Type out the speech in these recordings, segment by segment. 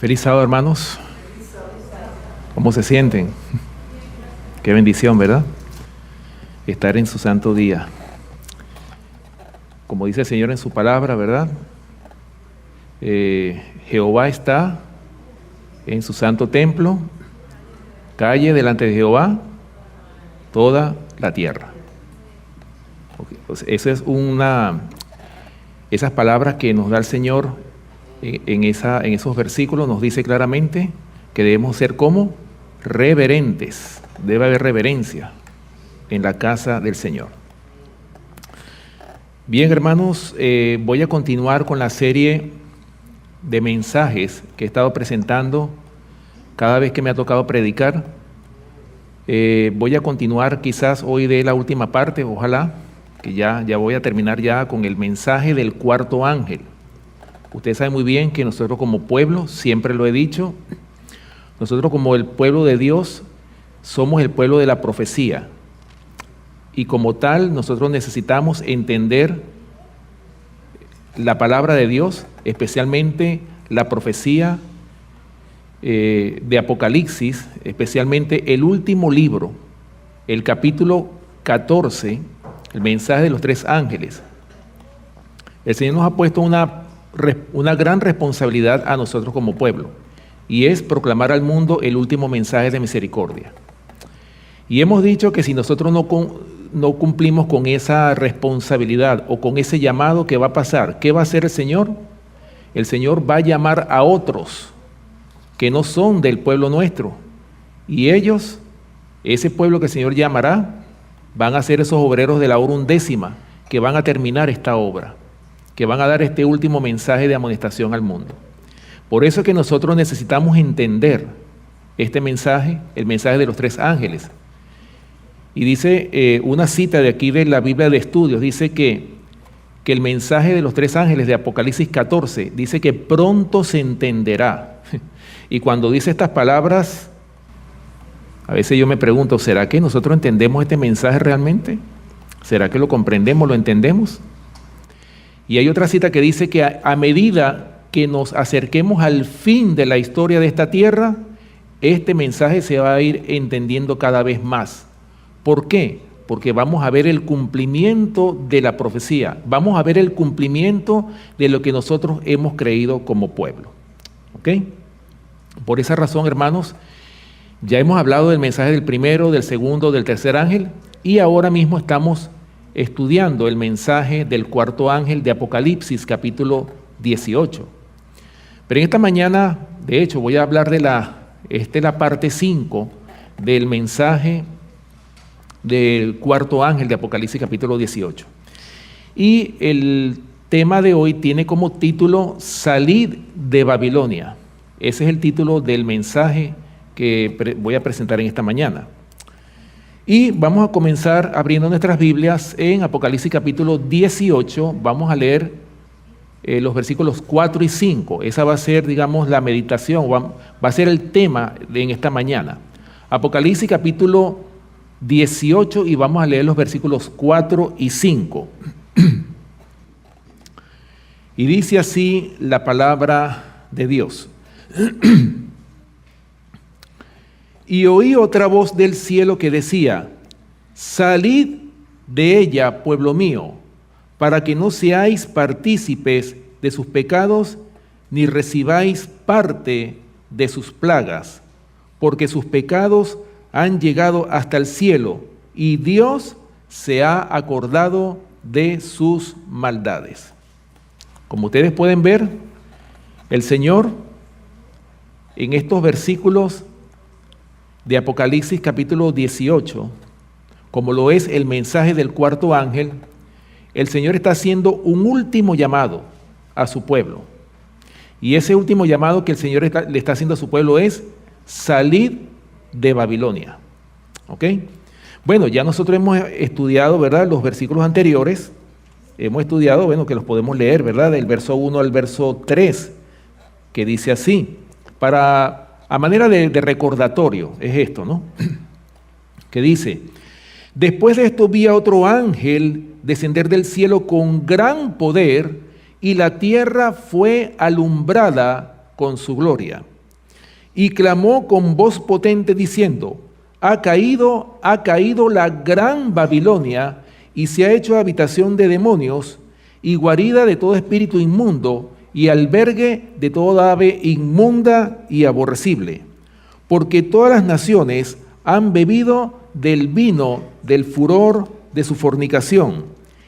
Feliz sábado, hermanos. ¿Cómo se sienten? Qué bendición, ¿verdad? Estar en su santo día. Como dice el Señor en su palabra, ¿verdad? Jehová está en su santo templo, calle delante de Jehová toda la tierra. Pues esa es esas palabras que nos da el Señor en esos versículos, nos dice claramente que debemos ser como reverentes. Debe haber reverencia en la casa del Señor. Bien, hermanos, voy a continuar con la serie de mensajes que he estado presentando cada vez que me ha tocado predicar. Voy a continuar quizás hoy de la última parte, ojalá, que ya voy a terminar ya con el mensaje del cuarto ángel. Usted sabe muy bien que nosotros como pueblo, siempre lo he dicho, nosotros como el pueblo de Dios somos el pueblo de la profecía. Y como tal, nosotros necesitamos entender la palabra de Dios, especialmente la profecía de Apocalipsis, especialmente el último libro, el capítulo 14, el mensaje de los tres ángeles. El Señor nos ha puesto una gran responsabilidad a nosotros como pueblo, y es proclamar al mundo el último mensaje de misericordia. Y hemos dicho que si nosotros no cumplimos con esa responsabilidad o con ese llamado, ¿qué va a pasar? ¿Qué va a hacer el Señor? El Señor va a llamar a otros que no son del pueblo nuestro, y ellos, ese pueblo que el Señor llamará, van a ser esos obreros de la hora undécima que van a terminar esta obra, que van a dar este último mensaje de amonestación al mundo. Por eso es que nosotros necesitamos entender este mensaje, el mensaje de los tres ángeles. Y dice una cita de aquí de la Biblia de Estudios, dice que el mensaje de los tres ángeles de Apocalipsis 14, dice que pronto se entenderá. Y cuando dice estas palabras, a veces yo me pregunto, ¿será que nosotros entendemos este mensaje realmente? ¿Será que lo comprendemos, lo entendemos? Y hay otra cita que dice que a medida que nos acerquemos al fin de la historia de esta tierra, este mensaje se va a ir entendiendo cada vez más. ¿Por qué? Porque vamos a ver el cumplimiento de la profecía, vamos a ver el cumplimiento de lo que nosotros hemos creído como pueblo. ¿Ok? Por esa razón, hermanos, ya hemos hablado del mensaje del primero, del segundo, del tercer ángel, y ahora mismo estamos estudiando el mensaje del cuarto ángel de Apocalipsis, capítulo 18. Pero en esta mañana, de hecho, voy a hablar de la parte 5 del mensaje del cuarto ángel de Apocalipsis, capítulo 18. Y el tema de hoy tiene como título Salid de Babilonia. Ese es el título del mensaje que voy a presentar en esta mañana. Y vamos a comenzar abriendo nuestras Biblias en Apocalipsis capítulo 18. Vamos a leer los versículos 4 y 5. Esa va a ser, digamos, la meditación, va a ser el tema en esta mañana. Apocalipsis capítulo 18 y vamos a leer los versículos 4 y 5. Y dice así la palabra de Dios. Y oí otra voz del cielo que decía: salid de ella, pueblo mío, para que no seáis partícipes de sus pecados, ni recibáis parte de sus plagas, porque sus pecados han llegado hasta el cielo, y Dios se ha acordado de sus maldades. Como ustedes pueden ver, el Señor en estos versículos de Apocalipsis capítulo 18, como lo es el mensaje del cuarto ángel, el Señor está haciendo un último llamado a su pueblo. Y ese último llamado que el Señor le está haciendo a su pueblo es: salid de Babilonia. ¿Ok? Bueno, ya nosotros hemos estudiado, ¿verdad?, los versículos anteriores. Hemos estudiado, bueno, que los podemos leer, ¿verdad?, del verso 1 al verso 3, que dice así, a manera de recordatorio, es esto, ¿no? Que dice: después de esto vi a otro ángel descender del cielo con gran poder, y la tierra fue alumbrada con su gloria. y clamó con voz potente diciendo: ha caído la gran Babilonia, y se ha hecho habitación de demonios, y guarida de todo espíritu inmundo, y albergue de toda ave inmunda y aborrecible. Porque todas las naciones han bebido del vino del furor de su fornicación,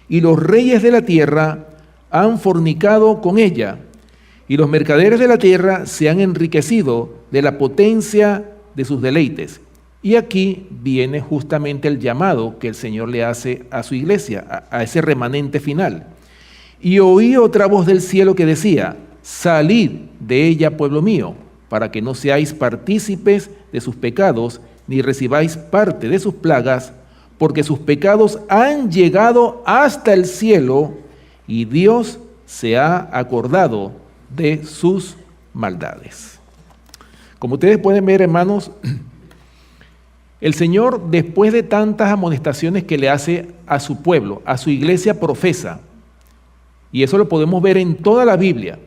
y los reyes de la tierra han fornicado con ella, y los mercaderes de la tierra se han enriquecido de la potencia de sus deleites. Y aquí viene justamente el llamado que el Señor le hace a su iglesia, a ese remanente final. Y oí otra voz del cielo que decía: salid de ella, pueblo mío, para que no seáis partícipes de sus pecados, ni recibáis parte de sus plagas, porque sus pecados han llegado hasta el cielo, y Dios se ha acordado de sus maldades. Como ustedes pueden ver, hermanos, el Señor, después de tantas amonestaciones que le hace a su pueblo, a su iglesia profesa, y eso lo podemos ver en toda la Biblia.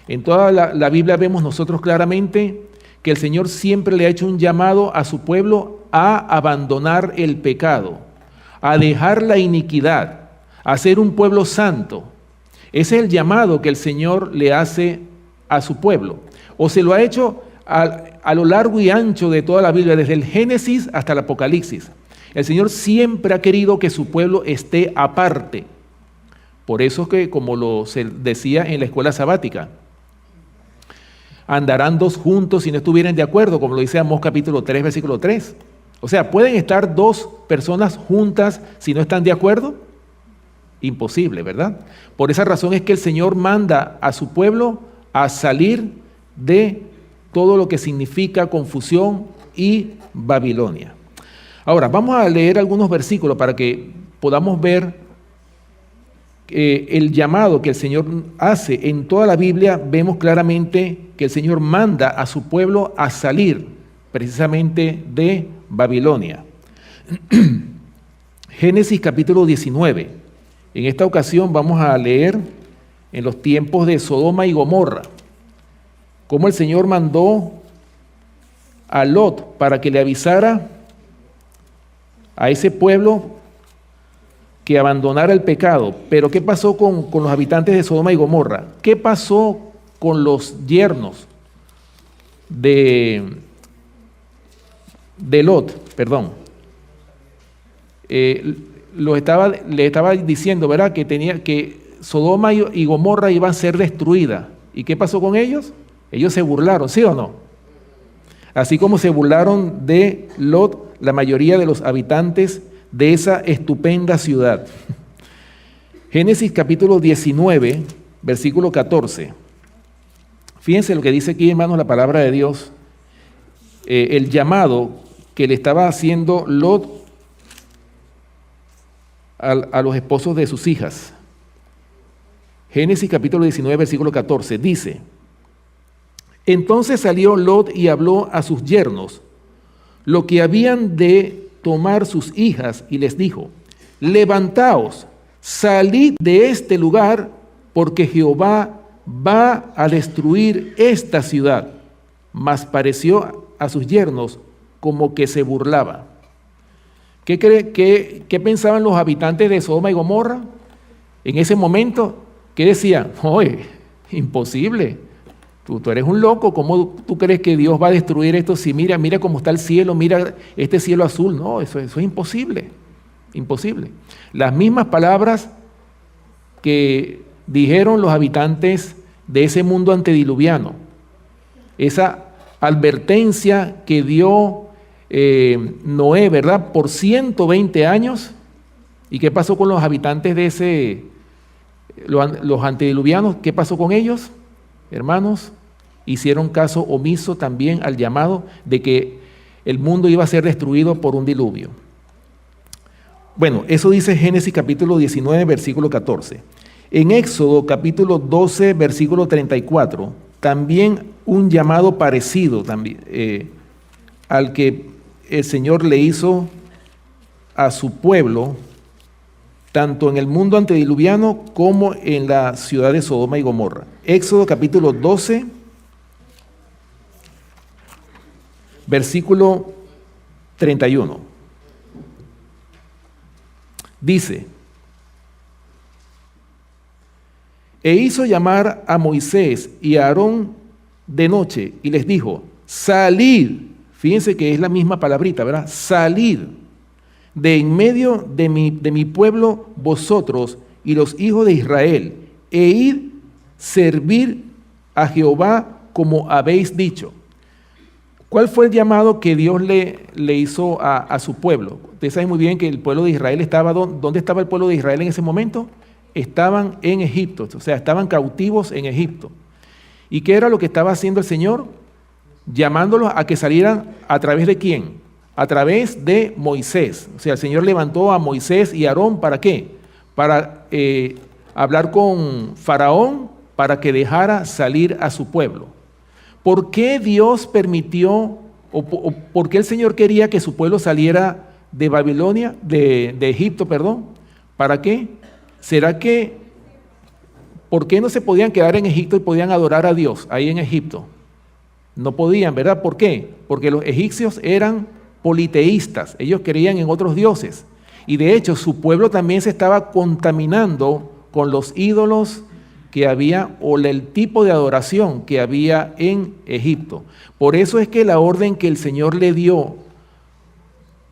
En toda la Biblia vemos nosotros claramente que el Señor siempre le ha hecho un llamado a su pueblo a abandonar el pecado, a dejar la iniquidad, a ser un pueblo santo. Ese es el llamado que el Señor le hace a su pueblo. O se lo ha hecho a lo largo y ancho de toda la Biblia, desde el Génesis hasta el Apocalipsis. El Señor siempre ha querido que su pueblo esté aparte. Por eso que, como se decía en la escuela sabática, andarán dos juntos si no estuvieran de acuerdo, como lo dice Amós capítulo 3, versículo 3. O sea, ¿pueden estar dos personas juntas si no están de acuerdo? Imposible, ¿verdad? Por esa razón es que el Señor manda a su pueblo a salir de todo lo que significa confusión y Babilonia. Ahora, vamos a leer algunos versículos para que podamos ver el llamado que el Señor hace. En toda la Biblia vemos claramente que el Señor manda a su pueblo a salir precisamente de Babilonia. Génesis capítulo 19. En esta ocasión vamos a leer en los tiempos de Sodoma y Gomorra, cómo el Señor mandó a Lot para que le avisara a ese pueblo que abandonara el pecado. Pero ¿qué pasó con los habitantes de Sodoma y Gomorra? ¿Qué pasó con los yernos de Lot? Perdón. Le estaba diciendo, ¿verdad?, que Sodoma y Gomorra iban a ser destruidas. ¿Y qué pasó con ellos? Ellos se burlaron, ¿sí o no? Así como se burlaron de Lot la mayoría de los habitantes de esa estupenda ciudad. Génesis capítulo 19, versículo 14. Fíjense lo que dice aquí, hermanos, la palabra de Dios. El llamado que le estaba haciendo Lot a los esposos de sus hijas. Génesis capítulo 19, versículo 14, dice: entonces salió Lot y habló a sus yernos lo que habían de tomar sus hijas, y les dijo: levantaos, salid de este lugar, porque Jehová va a destruir esta ciudad. Mas pareció a sus yernos como que se burlaba. ¿Qué pensaban los habitantes de Sodoma y Gomorra en ese momento? ¿Qué decían? Oye, imposible. Tú eres un loco. ¿Cómo tú crees que Dios va a destruir esto? Si mira cómo está el cielo, mira este cielo azul. No, eso es imposible. Imposible. Las mismas palabras que dijeron los habitantes de ese mundo antediluviano. Esa advertencia que dio Noé, ¿verdad?, por 120 años. ¿Y qué pasó con los habitantes de los antediluvianos? ¿Qué pasó con ellos? Hermanos, hicieron caso omiso también al llamado de que el mundo iba a ser destruido por un diluvio. Bueno, eso dice Génesis capítulo 19, versículo 14. En Éxodo capítulo 12, versículo 34, también un llamado parecido también, al que el Señor le hizo a su pueblo, tanto en el mundo antediluviano como en la ciudad de Sodoma y Gomorra. Éxodo capítulo 12, versículo 31. Dice: e hizo llamar a Moisés y a Aarón de noche y les dijo: salid, fíjense que es la misma palabrita, ¿verdad? Salid de en medio de mi pueblo vosotros y los hijos de Israel, e id servir a Jehová como habéis dicho. ¿Cuál fue el llamado que Dios le hizo a su pueblo? Ustedes saben muy bien que el pueblo de Israel estaba, ¿dónde estaba el pueblo de Israel en ese momento? Estaban en Egipto, o sea, estaban cautivos en Egipto. ¿Y qué era lo que estaba haciendo el Señor? Llamándolos a que salieran ¿a través de quién? A través de Moisés. O sea, el Señor levantó a Moisés y a Aarón, ¿para qué? Para hablar con Faraón para que dejara salir a su pueblo. ¿Por qué Dios permitió, o por qué el Señor quería que su pueblo saliera de Babilonia, de Egipto, perdón? ¿Para qué? ¿Será que, por qué no se podían quedar en Egipto y podían adorar a Dios ahí en Egipto? No podían, ¿verdad? ¿Por qué? Porque los egipcios eran politeístas, ellos creían en otros dioses. Y de hecho, su pueblo también se estaba contaminando con los ídolos que había o el tipo de adoración que había en Egipto. Por eso es que la orden que el Señor le dio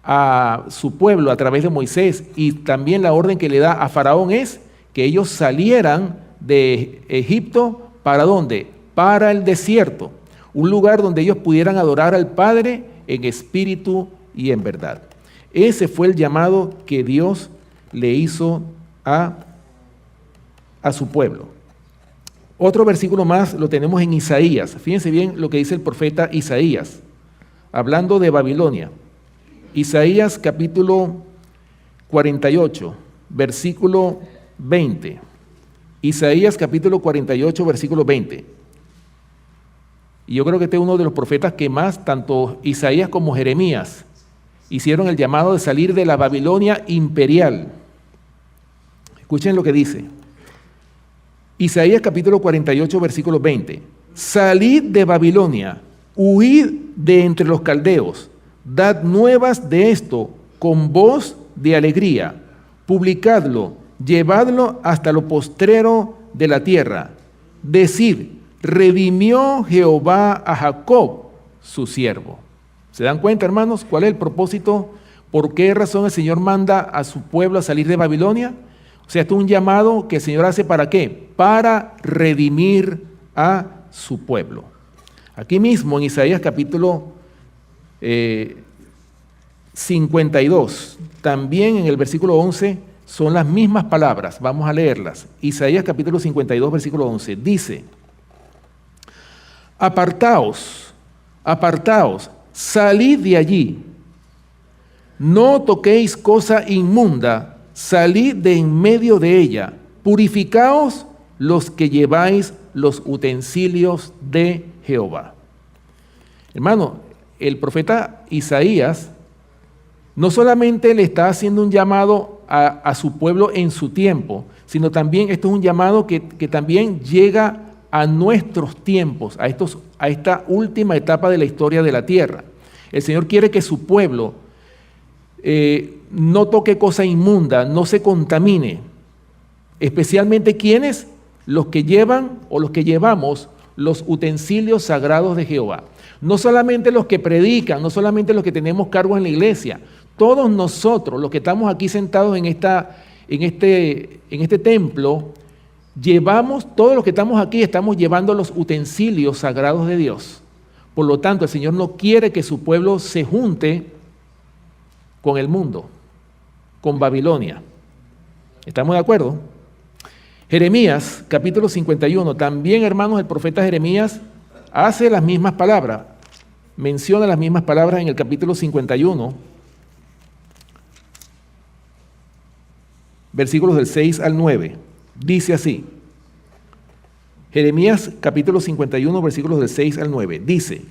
a su pueblo a través de Moisés y también la orden que le da a Faraón es que ellos salieran de Egipto, ¿para dónde? Para el desierto, un lugar donde ellos pudieran adorar al Padre en espíritu y en verdad. Ese fue el llamado que Dios le hizo a su pueblo. Otro versículo más lo tenemos en Isaías. Fíjense bien lo que dice el profeta Isaías, hablando de Babilonia. Isaías capítulo 48, versículo 20. Isaías capítulo 48, versículo 20. Y yo creo que este es uno de los profetas que más, tanto Isaías como Jeremías, hicieron el llamado de salir de la Babilonia imperial. Escuchen lo que dice. Isaías capítulo 48, versículo 20. Salid de Babilonia, huid de entre los caldeos, dad nuevas de esto con voz de alegría, publicadlo, llevadlo hasta lo postrero de la tierra. Decid, redimió Jehová a Jacob, su siervo. ¿Se dan cuenta, hermanos, cuál es el propósito? ¿Por qué razón el Señor manda a su pueblo a salir de Babilonia? O sea, esto es un llamado que el Señor hace ¿para qué? Para redimir a su pueblo. Aquí mismo en Isaías capítulo 52, también en el versículo 11, son las mismas palabras. Vamos a leerlas. Isaías capítulo 52, versículo 11, dice: apartaos, apartaos, salid de allí, no toquéis cosa inmunda, salid de en medio de ella, purificaos los que lleváis los utensilios de Jehová. Hermano, el profeta Isaías no solamente le está haciendo un llamado a su pueblo en su tiempo, sino también esto es un llamado que también llega a nuestros tiempos, a esta última etapa de la historia de la tierra. El Señor quiere que su pueblo no toque cosa inmunda, no se contamine. Especialmente ¿quiénes? Los que llevan o los que llevamos los utensilios sagrados de Jehová. No solamente los que predican, no solamente los que tenemos cargos en la iglesia. Todos nosotros, los que estamos aquí sentados en este templo, llevamos, todos los que estamos aquí, estamos llevando los utensilios sagrados de Dios. Por lo tanto, el Señor no quiere que su pueblo se junte con el mundo, con Babilonia. ¿Estamos de acuerdo? Jeremías, capítulo 51, también, hermanos, el profeta Jeremías hace las mismas palabras, menciona las mismas palabras en el capítulo 51, versículos del 6 al 9. Dice así, Jeremías capítulo 51, versículos del 6 al 9, dice: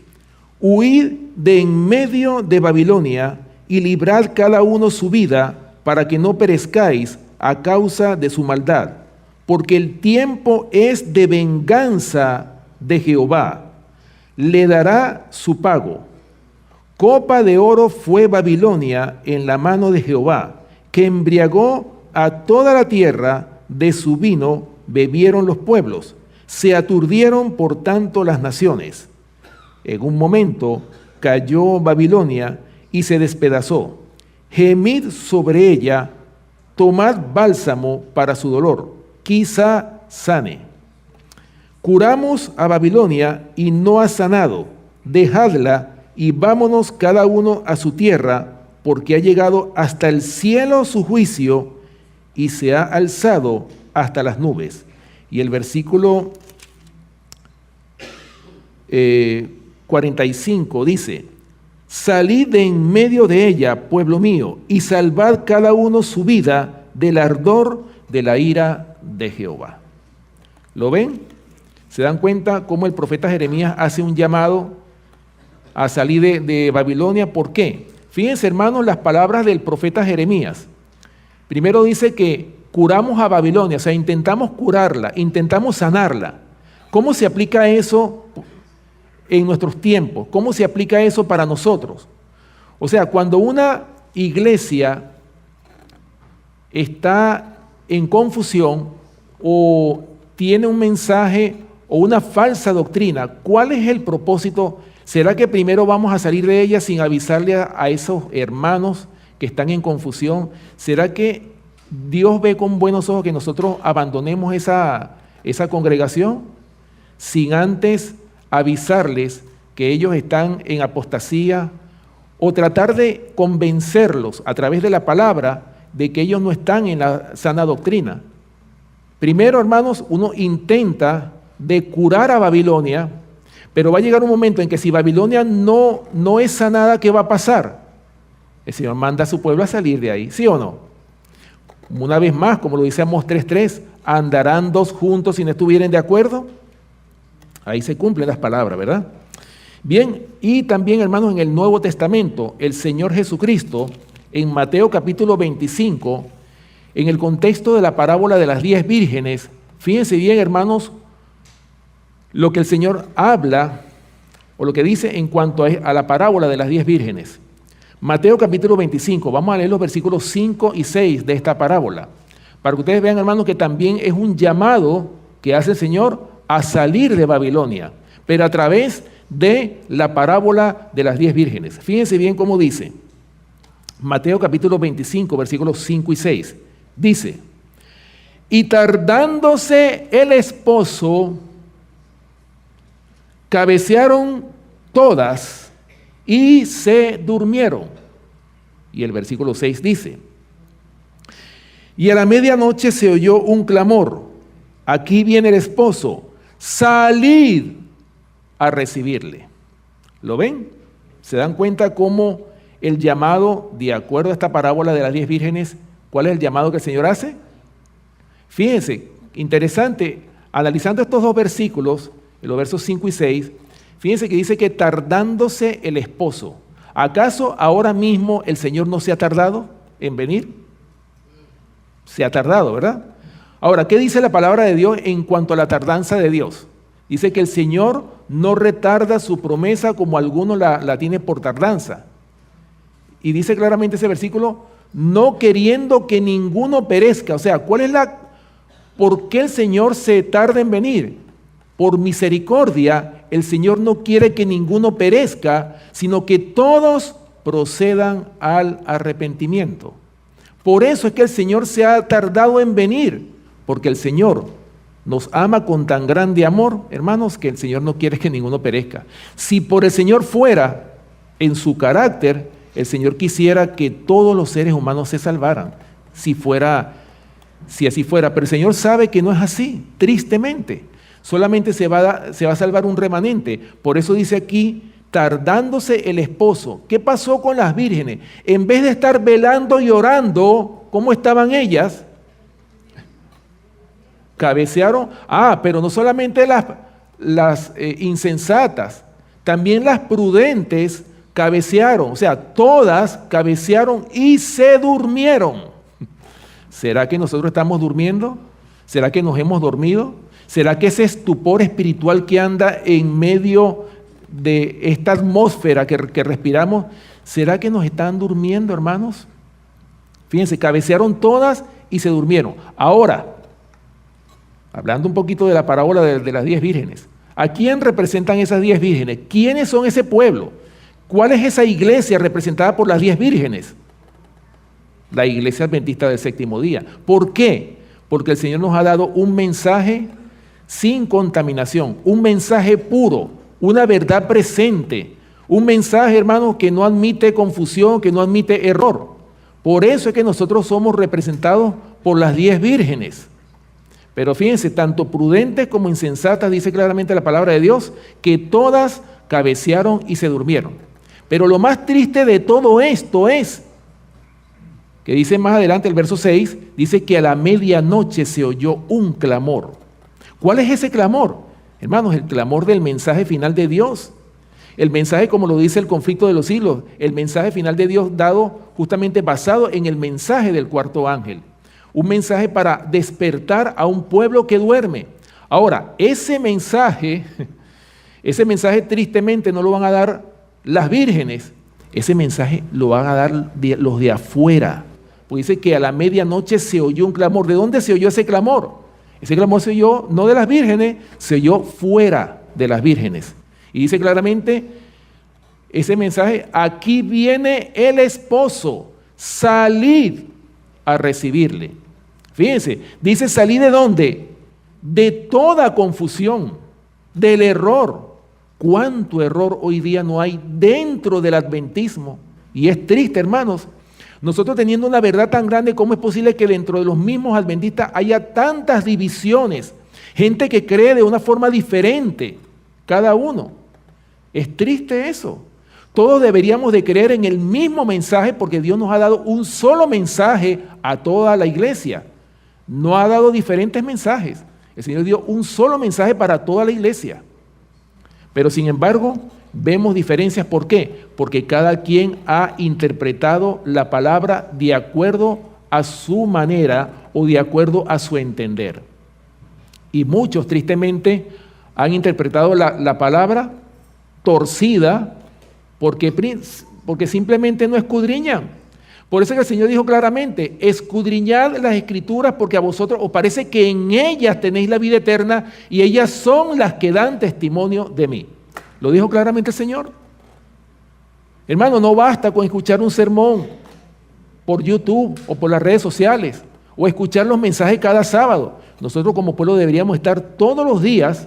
huid de en medio de Babilonia y librad cada uno su vida para que no perezcáis a causa de su maldad, porque el tiempo es de venganza de Jehová, le dará su pago. Copa de oro fue Babilonia en la mano de Jehová, que embriagó a toda la tierra, de su vino bebieron los pueblos, se aturdieron por tanto las naciones. En un momento cayó Babilonia y se despedazó. Gemid sobre ella, tomad bálsamo para su dolor, quizá sane. Curamos a Babilonia y no ha sanado, dejadla y vámonos cada uno a su tierra, porque ha llegado hasta el cielo su juicio y se ha alzado hasta las nubes. Y el versículo 45 dice: salid de en medio de ella, pueblo mío, y salvad cada uno su vida del ardor de la ira de Jehová. ¿Lo ven? ¿Se dan cuenta cómo el profeta Jeremías hace un llamado a salir de Babilonia? ¿Por qué? Fíjense, hermanos, las palabras del profeta Jeremías. Primero dice que curamos a Babilonia, o sea, intentamos curarla, intentamos sanarla. ¿Cómo se aplica eso en nuestros tiempos? ¿Cómo se aplica eso para nosotros? O sea, cuando una iglesia está en confusión o tiene un mensaje o una falsa doctrina, ¿cuál es el propósito? ¿Será que primero vamos a salir de ella sin avisarle a esos hermanos que están en confusión? ¿Será que Dios ve con buenos ojos que nosotros abandonemos esa congregación sin antes avisarles que ellos están en apostasía, o tratar de convencerlos a través de la palabra de que ellos no están en la sana doctrina? Primero, hermanos, uno intenta de curar a Babilonia, pero va a llegar un momento en que si Babilonia no es sanada, ¿qué va a pasar? El Señor manda a su pueblo a salir de ahí, ¿sí o no? Una vez más, como lo dice Amós 3:3, ¿andarán dos juntos si no estuvieren de acuerdo? Ahí se cumplen las palabras, ¿verdad? Bien, y también, hermanos, en el Nuevo Testamento, el Señor Jesucristo, en Mateo capítulo 25, en el contexto de la parábola de las 10 vírgenes, fíjense bien, hermanos, lo que el Señor habla, o lo que dice en cuanto a la parábola de las 10 vírgenes. Mateo capítulo 25, vamos a leer los versículos 5 y 6 de esta parábola, para que ustedes vean, hermanos, que también es un llamado que hace el Señor a salir de Babilonia, pero a través de la parábola de las 10 vírgenes. Fíjense bien cómo dice, Mateo capítulo 25, versículos 5 y 6, dice: y tardándose el esposo, cabecearon todas y se durmieron. Y el versículo 6 dice: y a la medianoche se oyó un clamor: aquí viene el esposo, salid a recibirle. ¿Lo ven? ¿Se dan cuenta cómo el llamado, de acuerdo a esta parábola de las 10 vírgenes, cuál es el llamado que el Señor hace? Fíjense, interesante, analizando estos dos versículos, los versos 5 y 6, fíjense que dice que tardándose el esposo. ¿Acaso ahora mismo el Señor no se ha tardado en venir? Se ha tardado, ¿verdad? Ahora, ¿qué dice la palabra de Dios en cuanto a la tardanza de Dios? Dice que el Señor no retarda su promesa como alguno la tiene por tardanza. Y dice claramente ese versículo, no queriendo que ninguno perezca. O sea, ¿por qué el Señor se tarda en venir? Por misericordia, el Señor no quiere que ninguno perezca, sino que todos procedan al arrepentimiento. Por eso es que el Señor se ha tardado en venir, porque el Señor nos ama con tan grande amor, hermanos, que el Señor no quiere que ninguno perezca. Si por el Señor fuera, en su carácter, el Señor quisiera que todos los seres humanos se salvaran, si así fuera. Pero el Señor sabe que no es así, tristemente. Solamente se va a salvar un remanente. Por eso dice aquí, tardándose el esposo. ¿Qué pasó con las vírgenes? En vez de estar velando y orando, ¿cómo estaban ellas? Cabecearon. Pero no solamente las insensatas, también las prudentes cabecearon. O sea, todas cabecearon y se durmieron. ¿Será que nosotros estamos durmiendo? ¿Será que nos hemos dormido? ¿Será que ese estupor espiritual que anda en medio de esta atmósfera que respiramos, ¿será que nos están durmiendo, hermanos? Fíjense, cabecearon todas y se durmieron. Ahora, hablando un poquito de la parábola de las 10 vírgenes, ¿a quién representan esas 10 vírgenes? ¿Quiénes son ese pueblo? ¿Cuál es esa iglesia representada por las 10 vírgenes? La iglesia adventista del séptimo día. ¿Por qué? Porque el Señor nos ha dado un mensaje sin contaminación, un mensaje puro, una verdad presente, un mensaje, hermanos, que no admite confusión, que no admite error. Por eso es que nosotros somos representados por las 10 vírgenes. Pero fíjense, tanto prudentes como insensatas, dice claramente la palabra de Dios, que todas cabecearon y se durmieron. Pero lo más triste de todo esto es que dice más adelante el verso 6, dice que a la medianoche se oyó un clamor. ¿Cuál es ese clamor? Hermanos, el clamor del mensaje final de Dios. El mensaje, como lo dice el conflicto de los siglos, el mensaje final de Dios dado justamente basado en el mensaje del cuarto ángel. Un mensaje para despertar a un pueblo que duerme. Ahora, ese mensaje tristemente no lo van a dar las vírgenes, ese mensaje lo van a dar los de afuera. Pues dice que a la medianoche se oyó un clamor. ¿De dónde se oyó ese clamor? Ese clamor se oyó no de las vírgenes, se oyó fuera de las vírgenes. Y dice claramente ese mensaje, aquí viene el esposo, salid a recibirle. Fíjense, dice salid ¿de dónde? De toda confusión, del error. ¿Cuánto error hoy día no hay dentro del adventismo? Y es triste, hermanos. Nosotros teniendo una verdad tan grande, ¿cómo es posible que dentro de los mismos adventistas haya tantas divisiones? Gente que cree de una forma diferente, cada uno. Es triste eso. Todos deberíamos de creer en el mismo mensaje porque Dios nos ha dado un solo mensaje a toda la iglesia. No ha dado diferentes mensajes. El Señor dio un solo mensaje para toda la iglesia. Pero sin embargo, vemos diferencias. ¿Por qué? Porque cada quien ha interpretado la palabra de acuerdo a su manera o de acuerdo a su entender. Y muchos, tristemente, han interpretado la palabra torcida porque simplemente no escudriñan. Por eso que el Señor dijo claramente, escudriñad las Escrituras porque a vosotros os parece que en ellas tenéis la vida eterna y ellas son las que dan testimonio de mí. Lo dijo claramente el Señor. Hermano, no basta con escuchar un sermón por YouTube o por las redes sociales o escuchar los mensajes cada sábado. Nosotros como pueblo deberíamos estar todos los días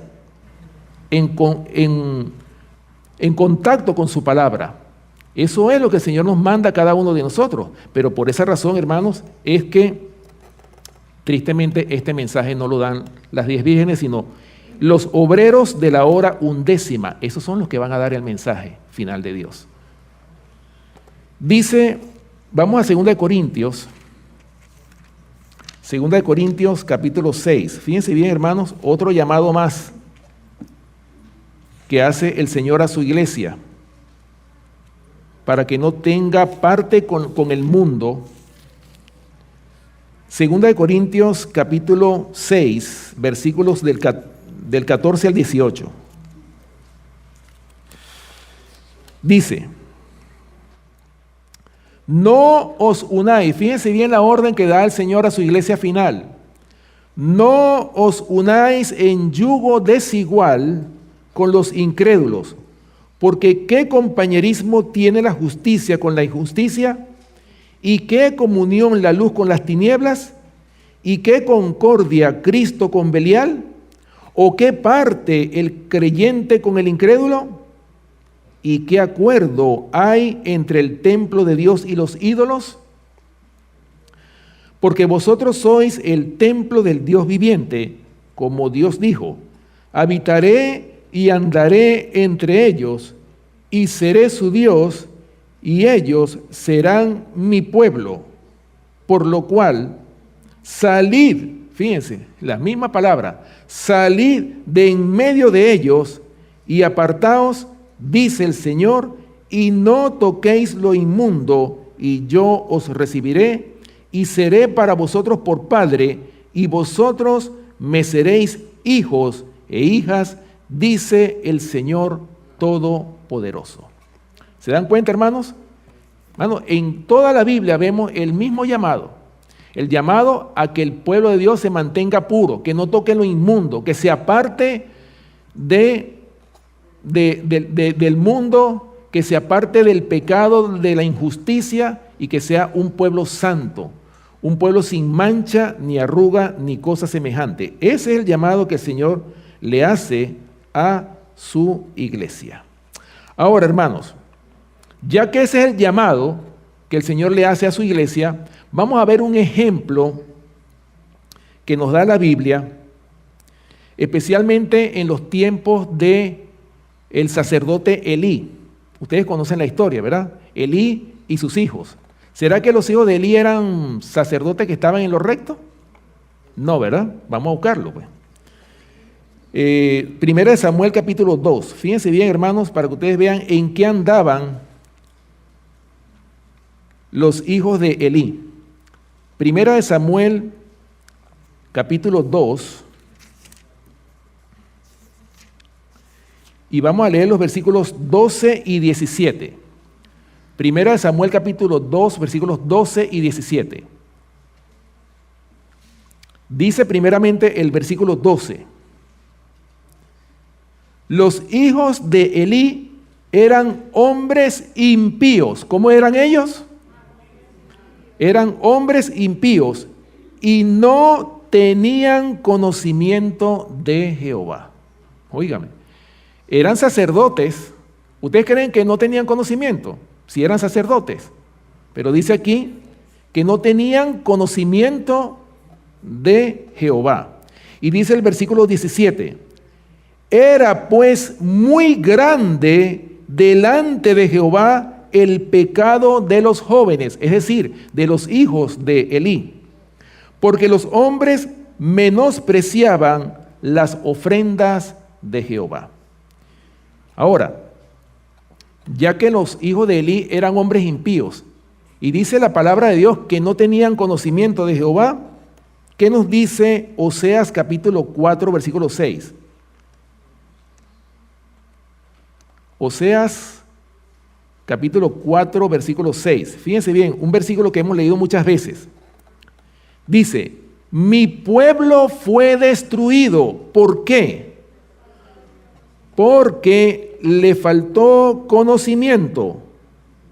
en contacto con su palabra. Eso es lo que el Señor nos manda a cada uno de nosotros. Pero por esa razón, hermanos, es que tristemente este mensaje no lo dan las 10 vírgenes, sino los obreros de la hora undécima. Esos son los que van a dar el mensaje final de Dios. Dice, vamos a 2 de Corintios. 2 de Corintios capítulo 6. Fíjense bien, hermanos, otro llamado más que hace el Señor a su iglesia para que no tenga parte con el mundo. 2 de Corintios capítulo 6, versículos del 14 al 18. Dice, no os unáis, fíjense bien la orden que da el Señor a su iglesia final, no os unáis en yugo desigual con los incrédulos, porque ¿qué compañerismo tiene la justicia con la injusticia? ¿Y qué comunión la luz con las tinieblas? ¿Y qué concordia Cristo con Belial? ¿O qué parte el creyente con el incrédulo? ¿Y qué acuerdo hay entre el templo de Dios y los ídolos? Porque vosotros sois el templo del Dios viviente, como Dios dijo, habitaré y andaré entre ellos, y seré su Dios, y ellos serán mi pueblo. Por lo cual, salid, fíjense, la misma palabra, salid de en medio de ellos, y apartaos, dice el Señor, y no toquéis lo inmundo, y yo os recibiré, y seré para vosotros por padre, y vosotros me seréis hijos e hijas, dice el Señor Todopoderoso. ¿Se dan cuenta, hermanos? Hermanos, en toda la Biblia vemos el mismo llamado. El llamado a que el pueblo de Dios se mantenga puro, que no toque lo inmundo, que se aparte del mundo, que se aparte del pecado, de la injusticia y que sea un pueblo santo, un pueblo sin mancha, ni arruga, ni cosa semejante. Ese es el llamado que el Señor le hace a su iglesia. Ahora, hermanos, ya que ese es el llamado que el Señor le hace a su iglesia, vamos a ver un ejemplo que nos da la Biblia, especialmente en los tiempos de el sacerdote Elí. Ustedes conocen la historia, ¿verdad? Elí y sus hijos. ¿Será que los hijos de Elí eran sacerdotes que estaban en lo recto? No, ¿verdad? Vamos a buscarlo, pues. Primera de Samuel capítulo 2. Fíjense bien, hermanos, para que ustedes vean en qué andaban los hijos de Elí. Primera de Samuel capítulo 2. Y vamos a leer los versículos 12 y 17. Primera de Samuel capítulo 2, versículos 12 y 17. Dice primeramente el versículo 12. Los hijos de Elí eran hombres impíos. ¿Cómo eran ellos? Eran hombres impíos y no tenían conocimiento de Jehová. Óigame, eran sacerdotes. ¿Ustedes creen que no tenían conocimiento? Si eran sacerdotes. Pero dice aquí que no tenían conocimiento de Jehová. Y dice el versículo 17. Era pues muy grande delante de Jehová el pecado de los jóvenes, es decir, de los hijos de Elí, porque los hombres menospreciaban las ofrendas de Jehová. Ahora, ya que los hijos de Elí eran hombres impíos, y dice la palabra de Dios que no tenían conocimiento de Jehová, ¿qué nos dice Oseas capítulo 4, versículo 6? Oseas capítulo 4, versículo 6. Fíjense bien, un versículo que hemos leído muchas veces. Dice, mi pueblo fue destruido. ¿Por qué? Porque le faltó conocimiento.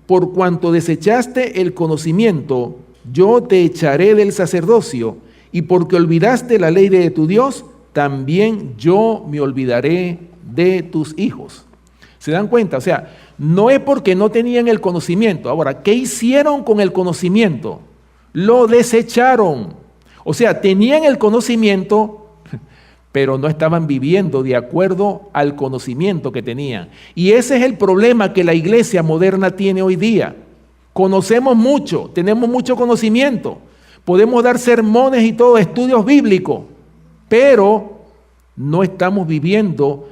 Por cuanto desechaste el conocimiento, yo te echaré del sacerdocio, y porque olvidaste la ley de tu Dios, también yo me olvidaré de tus hijos. ¿Se dan cuenta? O sea, no es porque no tenían el conocimiento. Ahora, ¿qué hicieron con el conocimiento? Lo desecharon. O sea, tenían el conocimiento, pero no estaban viviendo de acuerdo al conocimiento que tenían. Y ese es el problema que la iglesia moderna tiene hoy día. Conocemos mucho, tenemos mucho conocimiento, podemos dar sermones y todo, estudios bíblicos, pero no estamos viviendo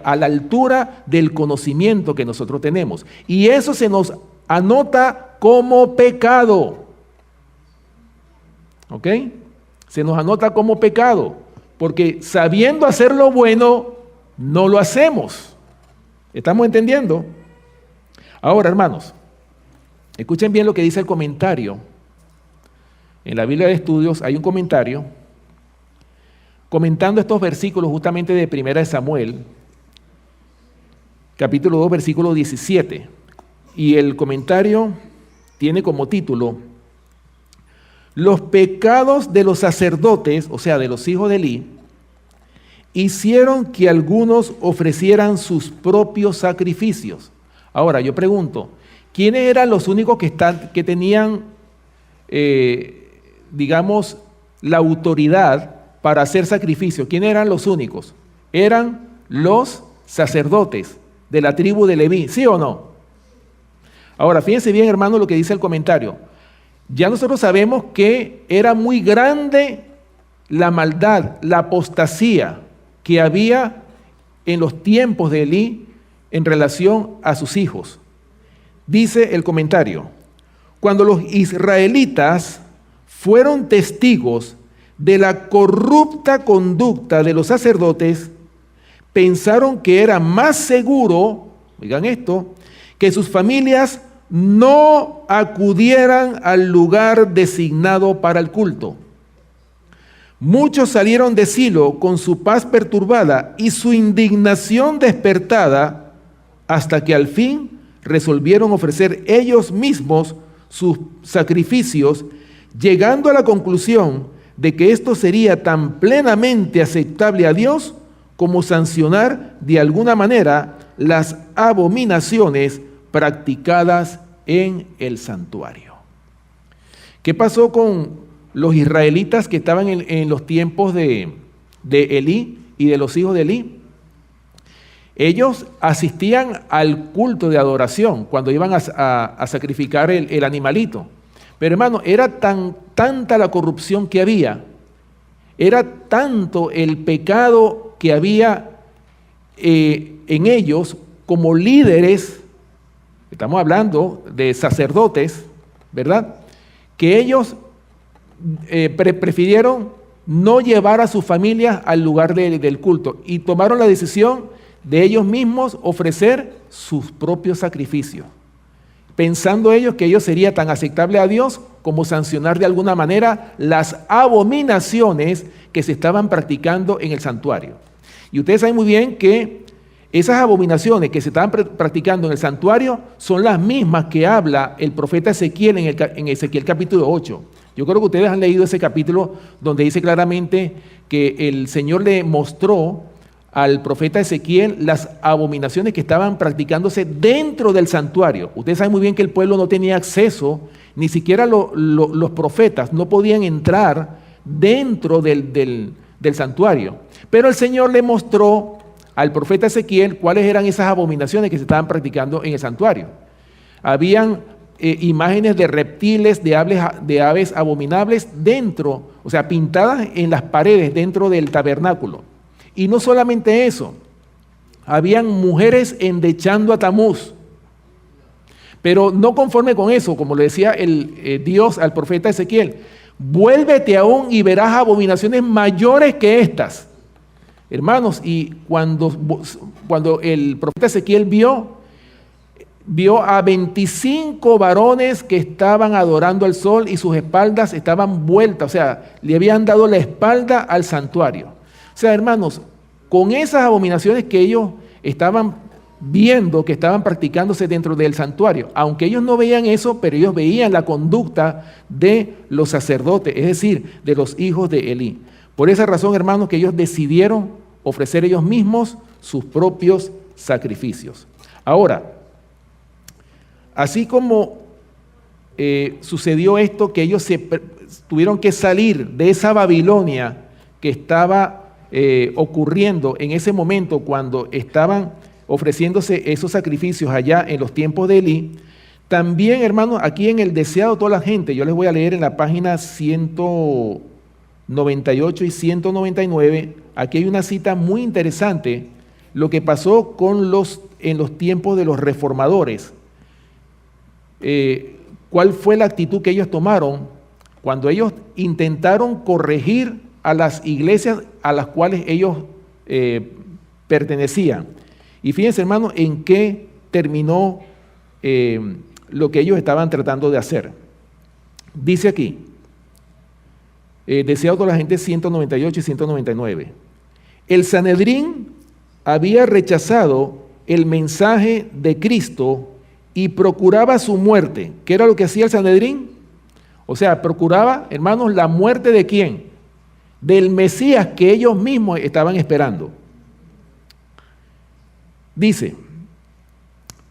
a la altura del conocimiento que nosotros tenemos. Y eso se nos anota como pecado. ¿Ok? Se nos anota como pecado, porque sabiendo hacer lo bueno, no lo hacemos. ¿Estamos entendiendo? Ahora, hermanos, escuchen bien lo que dice el comentario. En la Biblia de Estudios hay un comentario comentando estos versículos justamente de Primera de Samuel, capítulo 2, versículo 17. Y el comentario tiene como título, los pecados de los sacerdotes, o sea, de los hijos de Elí, hicieron que algunos ofrecieran sus propios sacrificios. Ahora, yo pregunto, ¿quiénes eran los únicos que tenían, digamos, la autoridad para hacer sacrificio? ¿Quiénes eran los únicos? Eran los sacerdotes de la tribu de Leví, ¿sí o no? Ahora, fíjense bien, hermano, lo que dice el comentario. Ya nosotros sabemos que era muy grande la maldad, la apostasía que había en los tiempos de Elí en relación a sus hijos. Dice el comentario, cuando los israelitas fueron testigos de la corrupta conducta de los sacerdotes, pensaron que era más seguro oigan esto, que sus familias no acudieran al lugar designado para el culto. Muchos salieron de Silo con su paz perturbada y su indignación despertada, hasta que al fin resolvieron ofrecer ellos mismos sus sacrificios, llegando a la conclusión de que esto sería tan plenamente aceptable a Dios como sancionar de alguna manera las abominaciones practicadas en el santuario. ¿Qué pasó con los israelitas que estaban en los tiempos de Elí y de los hijos de Elí? Ellos asistían al culto de adoración cuando iban a sacrificar el animalito. Pero hermano, era tanta la corrupción que había, era tanto el pecado que había en ellos como líderes, estamos hablando de sacerdotes, ¿verdad? Que ellos prefirieron no llevar a sus familias al lugar del culto y tomaron la decisión de ellos mismos ofrecer sus propios sacrificios, pensando ellos que ello sería tan aceptable a Dios como sancionar de alguna manera las abominaciones que se estaban practicando en el santuario. Y ustedes saben muy bien que esas abominaciones que se estaban practicando en el santuario son las mismas que habla el profeta Ezequiel en Ezequiel capítulo 8. Yo creo que ustedes han leído ese capítulo donde dice claramente que el Señor le mostró al profeta Ezequiel las abominaciones que estaban practicándose dentro del santuario. Ustedes saben muy bien que el pueblo no tenía acceso, ni siquiera los profetas no podían entrar dentro del santuario. Pero el Señor le mostró al profeta Ezequiel cuáles eran esas abominaciones que se estaban practicando en el santuario. Habían imágenes de reptiles, de aves abominables dentro, o sea, pintadas en las paredes dentro del tabernáculo. Y no solamente eso, habían mujeres endechando a Tamuz. Pero no conforme con eso, como le decía Dios al profeta Ezequiel, vuélvete aún y verás abominaciones mayores que estas. Hermanos, y cuando el profeta Ezequiel vio a 25 varones que estaban adorando al sol y sus espaldas estaban vueltas, o sea, le habían dado la espalda al santuario. O sea, hermanos, con esas abominaciones que ellos estaban viendo, que estaban practicándose dentro del santuario, aunque ellos no veían eso, pero ellos veían la conducta de los sacerdotes, es decir, de los hijos de Elí. Por esa razón, hermanos, que ellos decidieron ofrecer ellos mismos sus propios sacrificios. Ahora, así como sucedió esto, que ellos tuvieron que salir de esa Babilonia que estaba ocurriendo en ese momento cuando estaban ofreciéndose esos sacrificios allá en los tiempos de Elí, también, hermanos, aquí en el deseado de toda la gente, yo les voy a leer en la página 198 y 199, aquí hay una cita muy interesante, lo que pasó en los tiempos de los reformadores. ¿Cuál fue la actitud que ellos tomaron cuando ellos intentaron corregir a las iglesias a las cuales ellos pertenecían? Y fíjense, hermanos, en qué terminó lo que ellos estaban tratando de hacer. Dice aquí, deseado toda la gente, 198 y 199. El Sanedrín había rechazado el mensaje de Cristo y procuraba su muerte. ¿Qué era lo que hacía el Sanedrín? O sea, procuraba, hermanos, la muerte ¿de quién? Del Mesías que ellos mismos estaban esperando. Dice,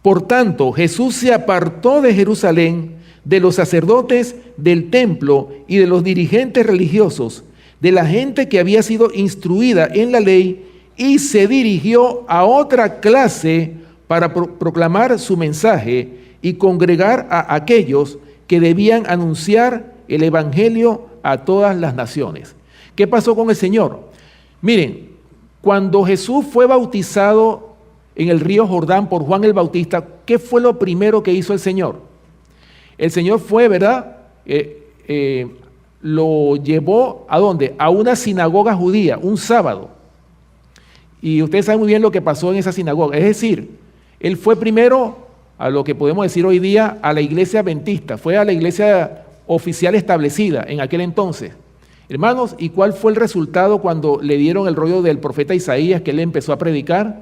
por tanto, Jesús se apartó de Jerusalén, de los sacerdotes del templo y de los dirigentes religiosos, de la gente que había sido instruida en la ley, y se dirigió a otra clase para proclamar su mensaje y congregar a aquellos que debían anunciar el evangelio a todas las naciones. ¿Qué pasó con el Señor? Miren, cuando Jesús fue bautizado en el río Jordán por Juan el Bautista, ¿qué fue lo primero que hizo el Señor? El Señor fue, ¿verdad? Lo llevó ¿a dónde? A una sinagoga judía, un sábado. Y ustedes saben muy bien lo que pasó en esa sinagoga. Es decir, Él fue primero a lo que podemos decir hoy día a la iglesia adventista, fue a la iglesia oficial establecida en aquel entonces. Hermanos, ¿y cuál fue el resultado cuando le dieron el rollo del profeta Isaías que él empezó a predicar?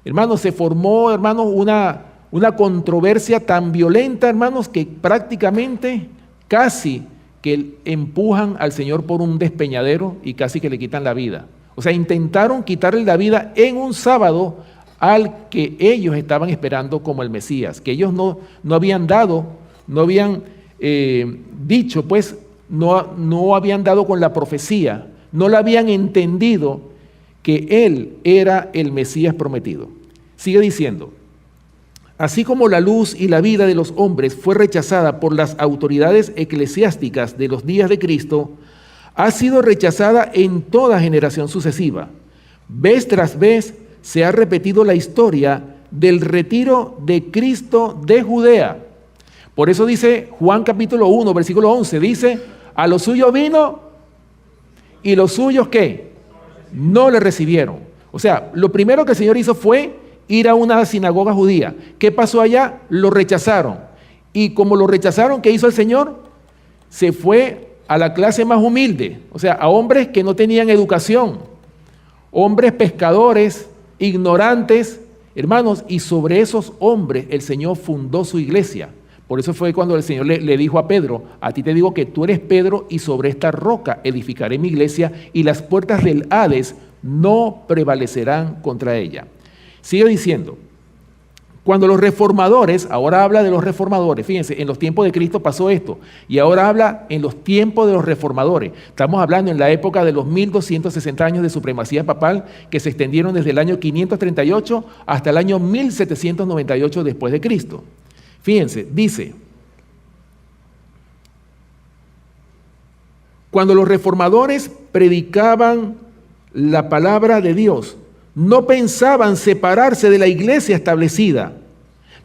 Hermanos, se formó, hermanos, una controversia tan violenta, hermanos, que prácticamente casi que empujan al Señor por un despeñadero y casi que le quitan la vida. O sea, intentaron quitarle la vida en un sábado al que ellos estaban esperando como el Mesías, que ellos no habían dado, no habían dicho, pues, no habían dado con la profecía, no la habían entendido que Él era el Mesías prometido. Sigue diciendo, así como la luz y la vida de los hombres fue rechazada por las autoridades eclesiásticas de los días de Cristo, ha sido rechazada en toda generación sucesiva. Vez tras vez se ha repetido la historia del retiro de Cristo de Judea. Por eso dice Juan capítulo 1, versículo 11, dice, a los suyos vino y los suyos, ¿qué? No le recibieron. O sea, lo primero que el Señor hizo fue ir a una sinagoga judía. ¿Qué pasó allá? Lo rechazaron. Y como lo rechazaron, ¿qué hizo el Señor? Se fue a la clase más humilde, o sea, a hombres que no tenían educación, hombres pescadores, ignorantes, hermanos, y sobre esos hombres el Señor fundó su iglesia. Por eso fue cuando el Señor le dijo a Pedro, a ti te digo que tú eres Pedro y sobre esta roca edificaré mi iglesia y las puertas del Hades no prevalecerán contra ella. Sigue diciendo, cuando los reformadores, ahora habla de los reformadores, fíjense, en los tiempos de Cristo pasó esto, y ahora habla en los tiempos de los reformadores. Estamos hablando en la época de los 1260 años de supremacía papal, que se extendieron desde el año 538 hasta el año 1798 después de Cristo. Fíjense, dice, cuando los reformadores predicaban la palabra de Dios, no pensaban separarse de la iglesia establecida,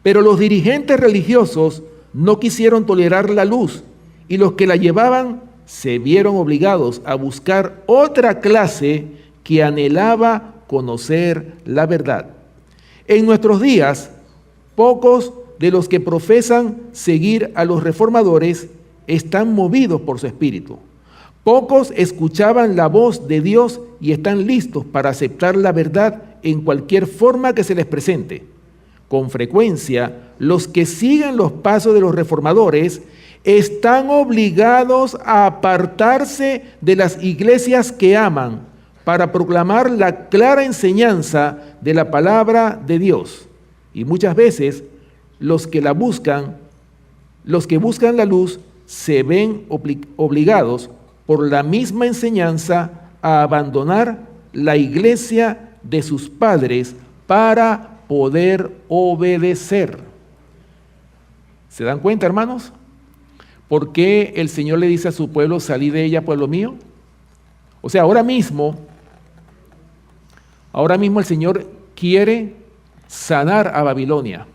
pero los dirigentes religiosos no quisieron tolerar la luz y los que la llevaban se vieron obligados a buscar otra clase que anhelaba conocer la verdad. En nuestros días, pocos de los que profesan seguir a los reformadores están movidos por su espíritu. Pocos escuchaban la voz de Dios y están listos para aceptar la verdad en cualquier forma que se les presente. Con frecuencia, los que siguen los pasos de los reformadores están obligados a apartarse de las iglesias que aman para proclamar la clara enseñanza de la palabra de Dios. Y muchas veces los que buscan la luz se ven obligados por la misma enseñanza a abandonar la iglesia de sus padres para poder obedecer. ¿Se dan cuenta, hermanos? ¿Por qué el Señor le dice a su pueblo, salid de ella, pueblo mío? O sea, ahora mismo el Señor quiere sanar a Babilonia,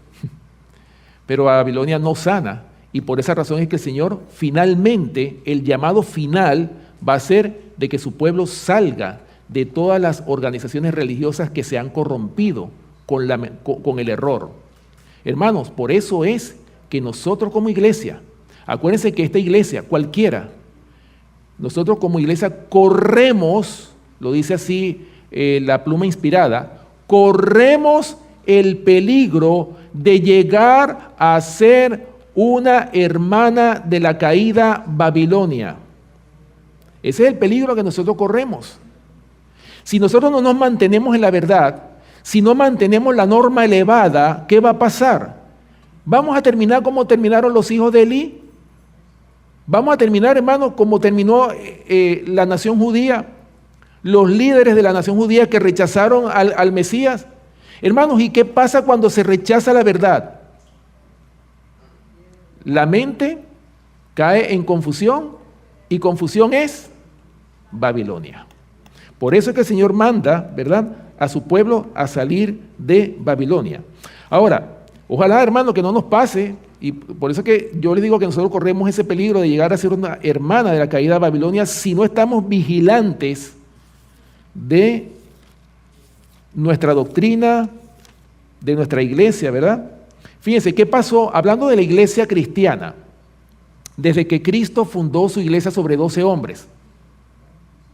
pero a Babilonia no sana. Y por esa razón es que el Señor finalmente, el llamado final va a ser de que su pueblo salga de todas las organizaciones religiosas que se han corrompido con el error. Hermanos, por eso es que nosotros como iglesia, acuérdense que esta iglesia, cualquiera, nosotros como iglesia corremos, lo dice así la pluma inspirada, corremos el peligro de llegar a ser una hermana de la caída Babilonia. Ese es el peligro que nosotros corremos. Si nosotros no nos mantenemos en la verdad, si no mantenemos la norma elevada, ¿qué va a pasar? Vamos a terminar como terminaron los hijos de Elí. Vamos a terminar, hermanos, como terminó la nación judía, los líderes de la nación judía que rechazaron al Mesías. Hermanos, ¿y qué pasa cuando se rechaza la verdad? La mente cae en confusión y confusión es Babilonia. Por eso es que el Señor manda, ¿verdad?, a su pueblo a salir de Babilonia. Ahora, ojalá, hermano, que no nos pase, y por eso es que yo les digo que nosotros corremos ese peligro de llegar a ser una hermana de la caída de Babilonia si no estamos vigilantes de nuestra doctrina, de nuestra iglesia, ¿verdad? Fíjense, ¿qué pasó? Hablando de la iglesia cristiana, desde que Cristo fundó su iglesia sobre 12 hombres,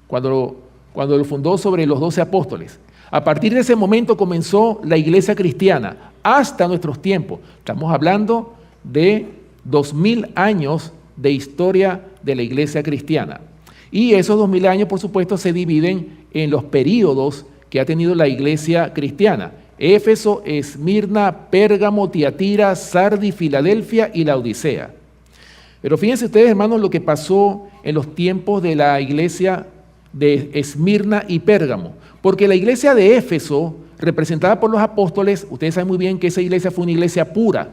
cuando lo fundó sobre los 12 apóstoles. A partir de ese momento comenzó la iglesia cristiana hasta nuestros tiempos. Estamos hablando de 2000 años de historia de la iglesia cristiana. Y esos 2000 años, por supuesto, se dividen en los períodos que ha tenido la iglesia cristiana: Éfeso, Esmirna, Pérgamo, Tiatira, Sardis, Filadelfia y la Odisea. Pero fíjense ustedes, hermanos, lo que pasó en los tiempos de la iglesia de Esmirna y Pérgamo. Porque la iglesia de Éfeso, representada por los apóstoles, ustedes saben muy bien que esa iglesia fue una iglesia pura.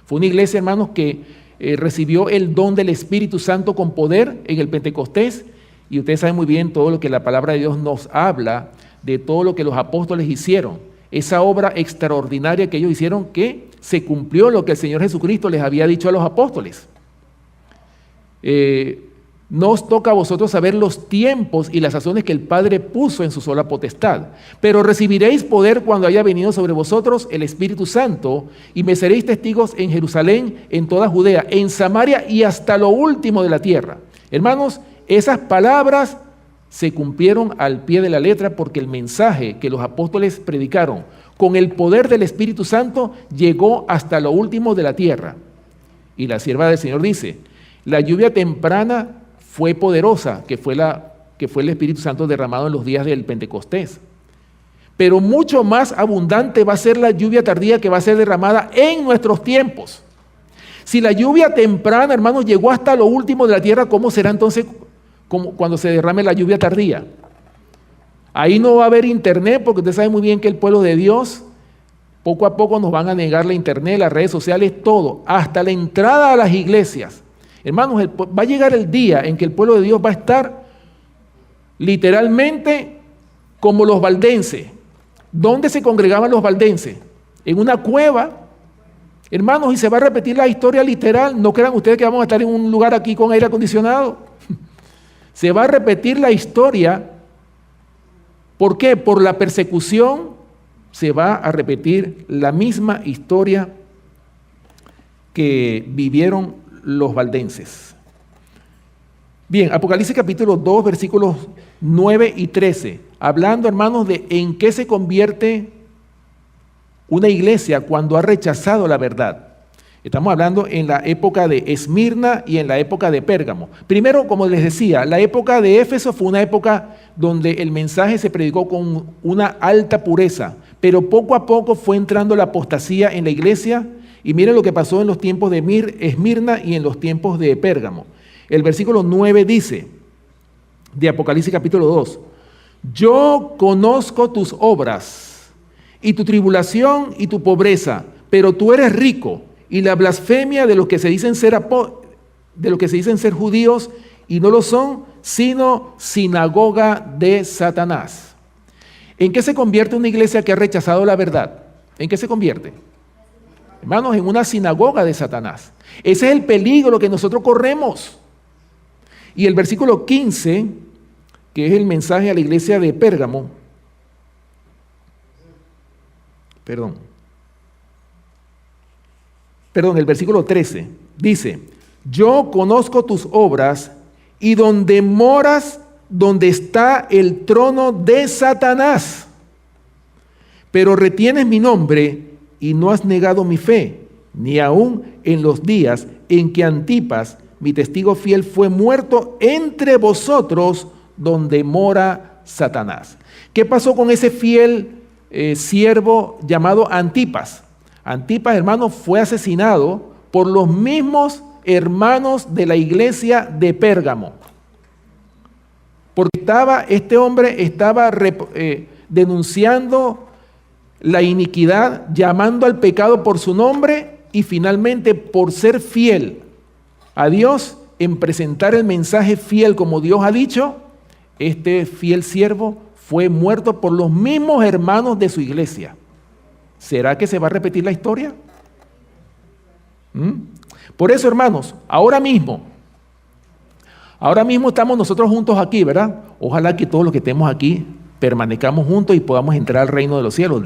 Fue una iglesia, hermanos, que recibió el don del Espíritu Santo con poder en el Pentecostés. Y ustedes saben muy bien todo lo que la palabra de Dios nos habla de todo lo que los apóstoles hicieron. Esa obra extraordinaria que ellos hicieron, que se cumplió lo que el Señor Jesucristo les había dicho a los apóstoles. No os toca a vosotros saber los tiempos y las sazones que el Padre puso en su sola potestad, pero recibiréis poder cuando haya venido sobre vosotros el Espíritu Santo, y me seréis testigos en Jerusalén, en toda Judea, en Samaria y hasta lo último de la tierra. Hermanos, esas palabras se cumplieron al pie de la letra, porque el mensaje que los apóstoles predicaron con el poder del Espíritu Santo llegó hasta lo último de la tierra. Y la sierva del Señor dice: la lluvia temprana fue poderosa, que fue el Espíritu Santo derramado en los días del Pentecostés. Pero mucho más abundante va a ser la lluvia tardía, que va a ser derramada en nuestros tiempos. Si la lluvia temprana, hermanos, llegó hasta lo último de la tierra, ¿cómo será entonces cuando se derrame la lluvia tardía? Ahí no va a haber internet, porque usted sabe muy bien que el pueblo de Dios, poco a poco nos van a negar la internet, las redes sociales, todo, hasta la entrada a las iglesias. Hermanos, va a llegar el día en que el pueblo de Dios va a estar literalmente como los valdenses. ¿Dónde se congregaban los valdenses? En una cueva. Hermanos, y se va a repetir la historia literal. No crean ustedes que vamos a estar en un lugar aquí con aire acondicionado. Se va a repetir la historia. ¿Por qué? Por la persecución se va a repetir la misma historia que vivieron los valdenses. Bien, Apocalipsis capítulo 2, versículos 9 y 13, hablando, hermanos, de en qué se convierte una iglesia cuando ha rechazado la verdad. Estamos hablando en la época de Esmirna y en la época de Pérgamo. Primero, como les decía, la época de Éfeso fue una época donde el mensaje se predicó con una alta pureza, pero poco a poco fue entrando la apostasía en la iglesia. Y miren lo que pasó en los tiempos de Esmirna y en los tiempos de Pérgamo. El versículo 9 dice, de Apocalipsis capítulo 2, yo conozco tus obras y tu tribulación y tu pobreza, pero tú eres rico, y la blasfemia de los que se dicen ser judíos y no lo son, sino sinagoga de Satanás. ¿En qué se convierte una iglesia que ha rechazado la verdad? ¿En qué se convierte? Hermanos, en una sinagoga de Satanás. Ese es el peligro que nosotros corremos. Y el versículo 15, que es el mensaje a la iglesia de Pérgamo, el versículo 13, dice, yo conozco tus obras y donde moras, donde está el trono de Satanás, pero retienes mi nombre y no has negado mi fe, ni aun en los días en que Antipas, mi testigo fiel, fue muerto entre vosotros donde mora Satanás. ¿Qué pasó con ese fiel siervo llamado Antipas? Antipas, hermano, fue asesinado por los mismos hermanos de la iglesia de Pérgamo. Porque este hombre estaba denunciando la iniquidad, llamando al pecado por su nombre, y finalmente por ser fiel a Dios, en presentar el mensaje fiel como Dios ha dicho, este fiel siervo fue muerto por los mismos hermanos de su iglesia. ¿Será que se va a repetir la historia? Por eso, hermanos, ahora mismo estamos nosotros juntos aquí, ¿verdad? Ojalá que todos los que estemos aquí permanezcamos juntos y podamos entrar al reino de los cielos.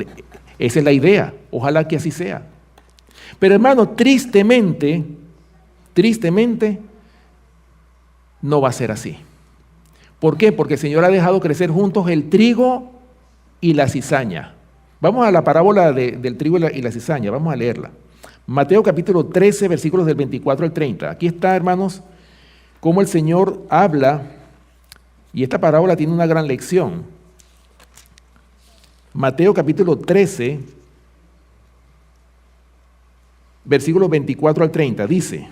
Esa es la idea. Ojalá que así sea. Pero hermano, tristemente, no va a ser así. ¿Por qué? Porque el Señor ha dejado crecer juntos el trigo y la cizaña. Vamos a la parábola del trigo y la cizaña, vamos a leerla. Mateo capítulo 13, versículos del 24 al 30. Aquí está, hermanos, cómo el Señor habla, y esta parábola tiene una gran lección. Mateo capítulo 13, versículos 24 al 30, dice: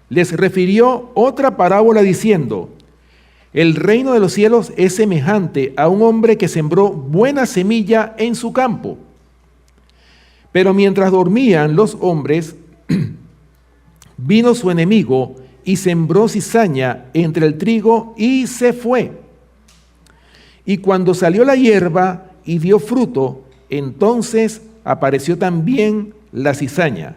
les refirió otra parábola diciendo: el reino de los cielos es semejante a un hombre que sembró buena semilla en su campo. Pero mientras dormían los hombres, vino su enemigo y sembró cizaña entre el trigo y se fue. Y cuando salió la hierba y dio fruto, entonces apareció también la cizaña.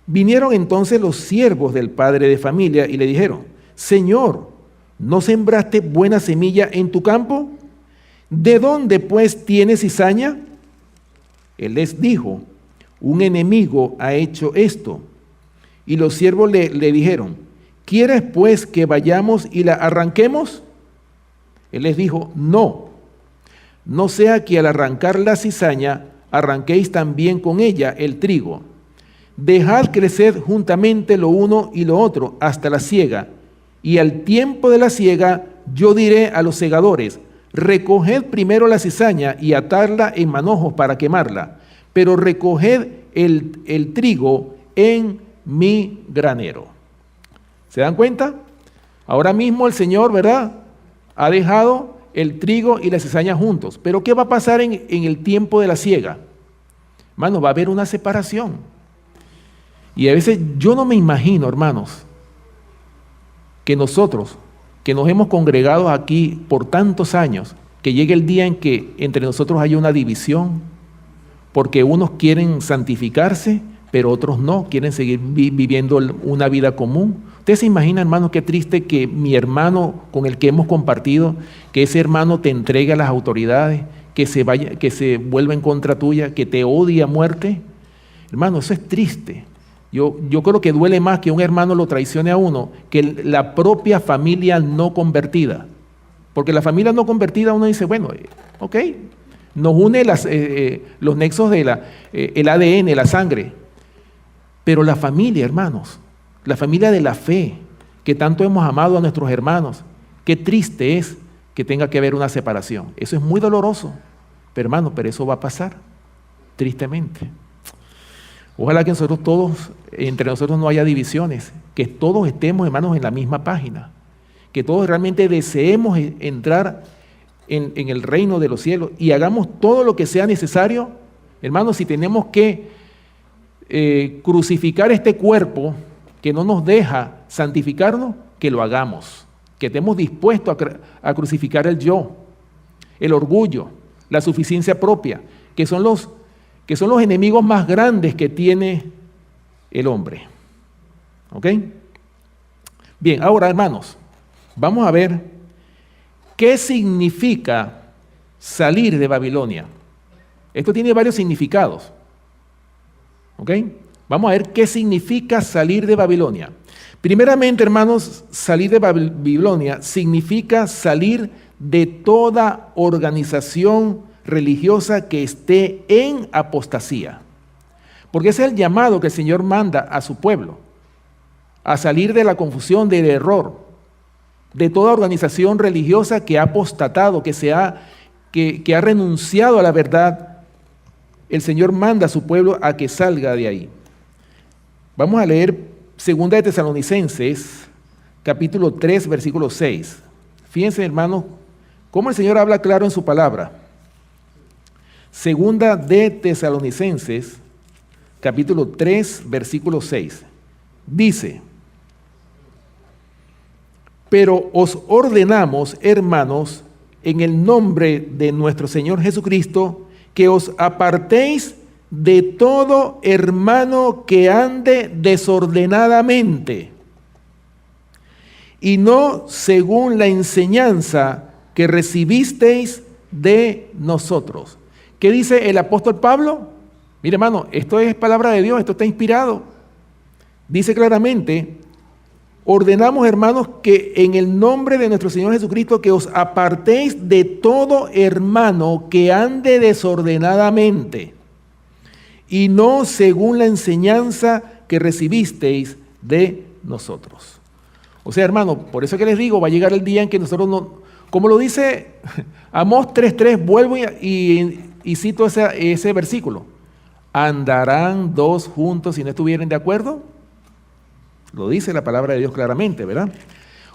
Vinieron entonces los siervos del padre de familia y le dijeron: Señor, ¿no sembraste buena semilla en tu campo? ¿De dónde pues tienes cizaña? Él les dijo: un enemigo ha hecho esto. Y los siervos le dijeron: ¿quieres pues que vayamos y la arranquemos? Él les dijo: no sea que al arrancar la cizaña arranquéis también con ella el trigo. Dejad crecer juntamente lo uno y lo otro hasta la siega. Y al tiempo de la siega yo diré a los segadores: recoged primero la cizaña y atadla en manojos para quemarla, pero recoged el trigo en mi granero. ¿Se dan cuenta? Ahora mismo el Señor, ¿verdad?, ha dejado el trigo y la cizaña juntos. Pero ¿qué va a pasar en el tiempo de la siega? Hermanos, va a haber una separación. Y a veces yo no me imagino, hermanos, que nosotros, que nos hemos congregado aquí por tantos años, que llegue el día en que entre nosotros haya una división, porque unos quieren santificarse, pero otros no, quieren seguir viviendo una vida común. Usted se imagina, hermano, qué triste que mi hermano con el que hemos compartido, que ese hermano te entregue a las autoridades, que se vuelva en contra tuya, que te odie a muerte. Hermano, eso es triste. Yo creo que duele más que un hermano lo traicione a uno que la propia familia no convertida. Porque la familia no convertida, uno dice, bueno, ok, nos une los nexos de el ADN, la sangre. Pero la familia, hermanos, la familia de la fe, que tanto hemos amado a nuestros hermanos, qué triste es que tenga que haber una separación. Eso es muy doloroso, pero hermano, pero eso va a pasar, tristemente. Ojalá que nosotros todos, entre nosotros no haya divisiones, que todos estemos, hermanos, en la misma página, que todos realmente deseemos entrar en el reino de los cielos y hagamos todo lo que sea necesario. Hermanos, si tenemos que crucificar este cuerpo que no nos deja santificarnos, que lo hagamos, que estemos dispuestos a crucificar el yo, el orgullo, la suficiencia propia, que son los enemigos más grandes que tiene el hombre. ¿Ok? Bien, ahora, hermanos, vamos a ver qué significa salir de Babilonia. Esto tiene varios significados. ¿Ok? Vamos a ver qué significa salir de Babilonia. Primeramente, hermanos, salir de Babilonia significa salir de toda organización religiosa que esté en apostasía. Porque ese es el llamado que el Señor manda a su pueblo, a salir de la confusión, del error, de toda organización religiosa que ha apostatado, que ha renunciado a la verdad. El Señor manda a su pueblo a que salga de ahí. Vamos a leer 2 de Tesalonicenses, capítulo 3, versículo 6. Fíjense, hermanos, cómo el Señor habla claro en su palabra. 2 de Tesalonicenses, capítulo 3, versículo 6. Dice: pero os ordenamos, hermanos, en el nombre de nuestro Señor Jesucristo, que os apartéis de todo hermano que ande desordenadamente, y no según la enseñanza que recibisteis de nosotros. ¿Qué dice el apóstol Pablo? Mire, hermano, esto es palabra de Dios, esto está inspirado. Dice claramente: ordenamos, hermanos, que en el nombre de nuestro Señor Jesucristo, que os apartéis de todo hermano que ande desordenadamente, y no según la enseñanza que recibisteis de nosotros. O sea, hermano, por eso que les digo, va a llegar el día en que nosotros no, como lo dice Amós 3:3, vuelvo y cito ese versículo. ¿Andarán dos juntos si no estuvieren de acuerdo? Lo dice la palabra de Dios claramente, ¿verdad?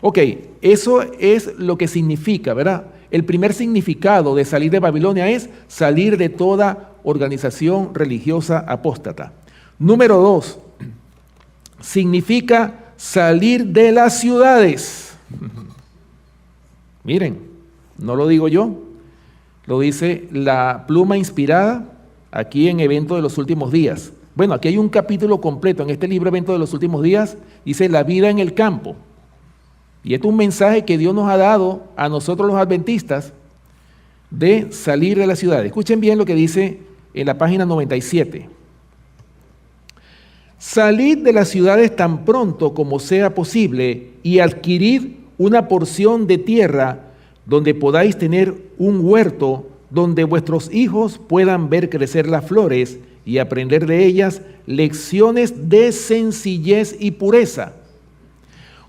Ok, eso es lo que significa, ¿verdad? El primer significado de salir de Babilonia es salir de toda organización religiosa apóstata. Número 2, significa salir de las ciudades. Miren, no lo digo yo, lo dice la pluma inspirada aquí en Evento de los Últimos Días. Bueno, aquí hay un capítulo completo en este libro Evento de los Últimos Días, dice la vida en el campo. Y este es un mensaje que Dios nos ha dado a nosotros los adventistas de salir de la ciudad. Escuchen bien lo que dice en la página 97. Salid de las ciudades tan pronto como sea posible y adquirid una porción de tierra donde podáis tener un huerto donde vuestros hijos puedan ver crecer las flores y aprender de ellas lecciones de sencillez y pureza.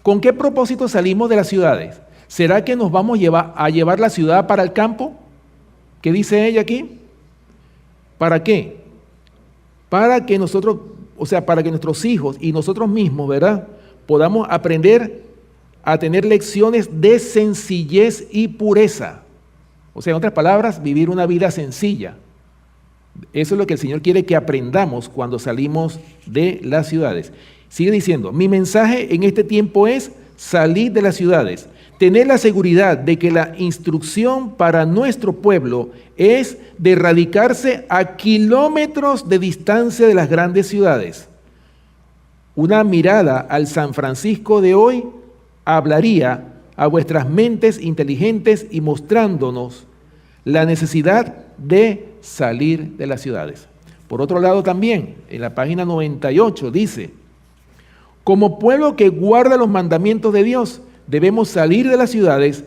¿Con qué propósito salimos de las ciudades? ¿Será que nos vamos a llevar la ciudad para el campo? ¿Qué dice ella aquí? ¿Para qué? Para que nosotros, para que nuestros hijos y nosotros mismos, ¿verdad?, podamos aprender a tener lecciones de sencillez y pureza. O sea, en otras palabras, vivir una vida sencilla. Eso es lo que el Señor quiere que aprendamos cuando salimos de las ciudades. Sigue diciendo, mi mensaje en este tiempo es salir de las ciudades, tener la seguridad de que la instrucción para nuestro pueblo es de radicarse a kilómetros de distancia de las grandes ciudades. Una mirada al San Francisco de hoy hablaría a vuestras mentes inteligentes y mostrándonos la necesidad de salir de las ciudades. Por otro lado también, en la página 98 dice, como pueblo que guarda los mandamientos de Dios, debemos salir de las ciudades,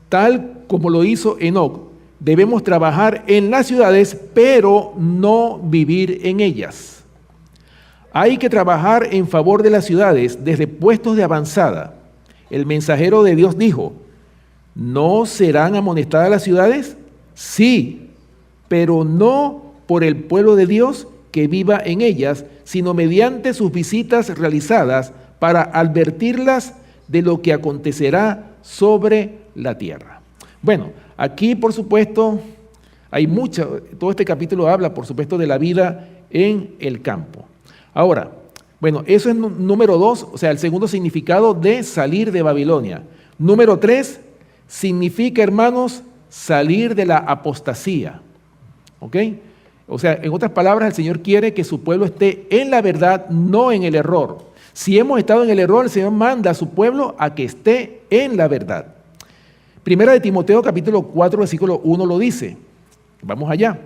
tal como lo hizo Enoc. Debemos trabajar en las ciudades, pero no vivir en ellas. Hay que trabajar en favor de las ciudades desde puestos de avanzada. El mensajero de Dios dijo, ¿no serán amonestadas las ciudades? Sí, pero no por el pueblo de Dios que viva en ellas, sino mediante sus visitas realizadas para advertirlas de lo que acontecerá sobre la tierra. Bueno, aquí por supuesto hay todo este capítulo habla por supuesto de la vida en el campo. Ahora, bueno, eso es número 2, o sea, el segundo significado de salir de Babilonia. Número 3, significa, hermanos, salir de la apostasía. ¿Ok? O sea, en otras palabras, el Señor quiere que su pueblo esté en la verdad, no en el error. Si hemos estado en el error, el Señor manda a su pueblo a que esté en la verdad. Primera de Timoteo, capítulo 4, versículo 1 lo dice. Vamos allá.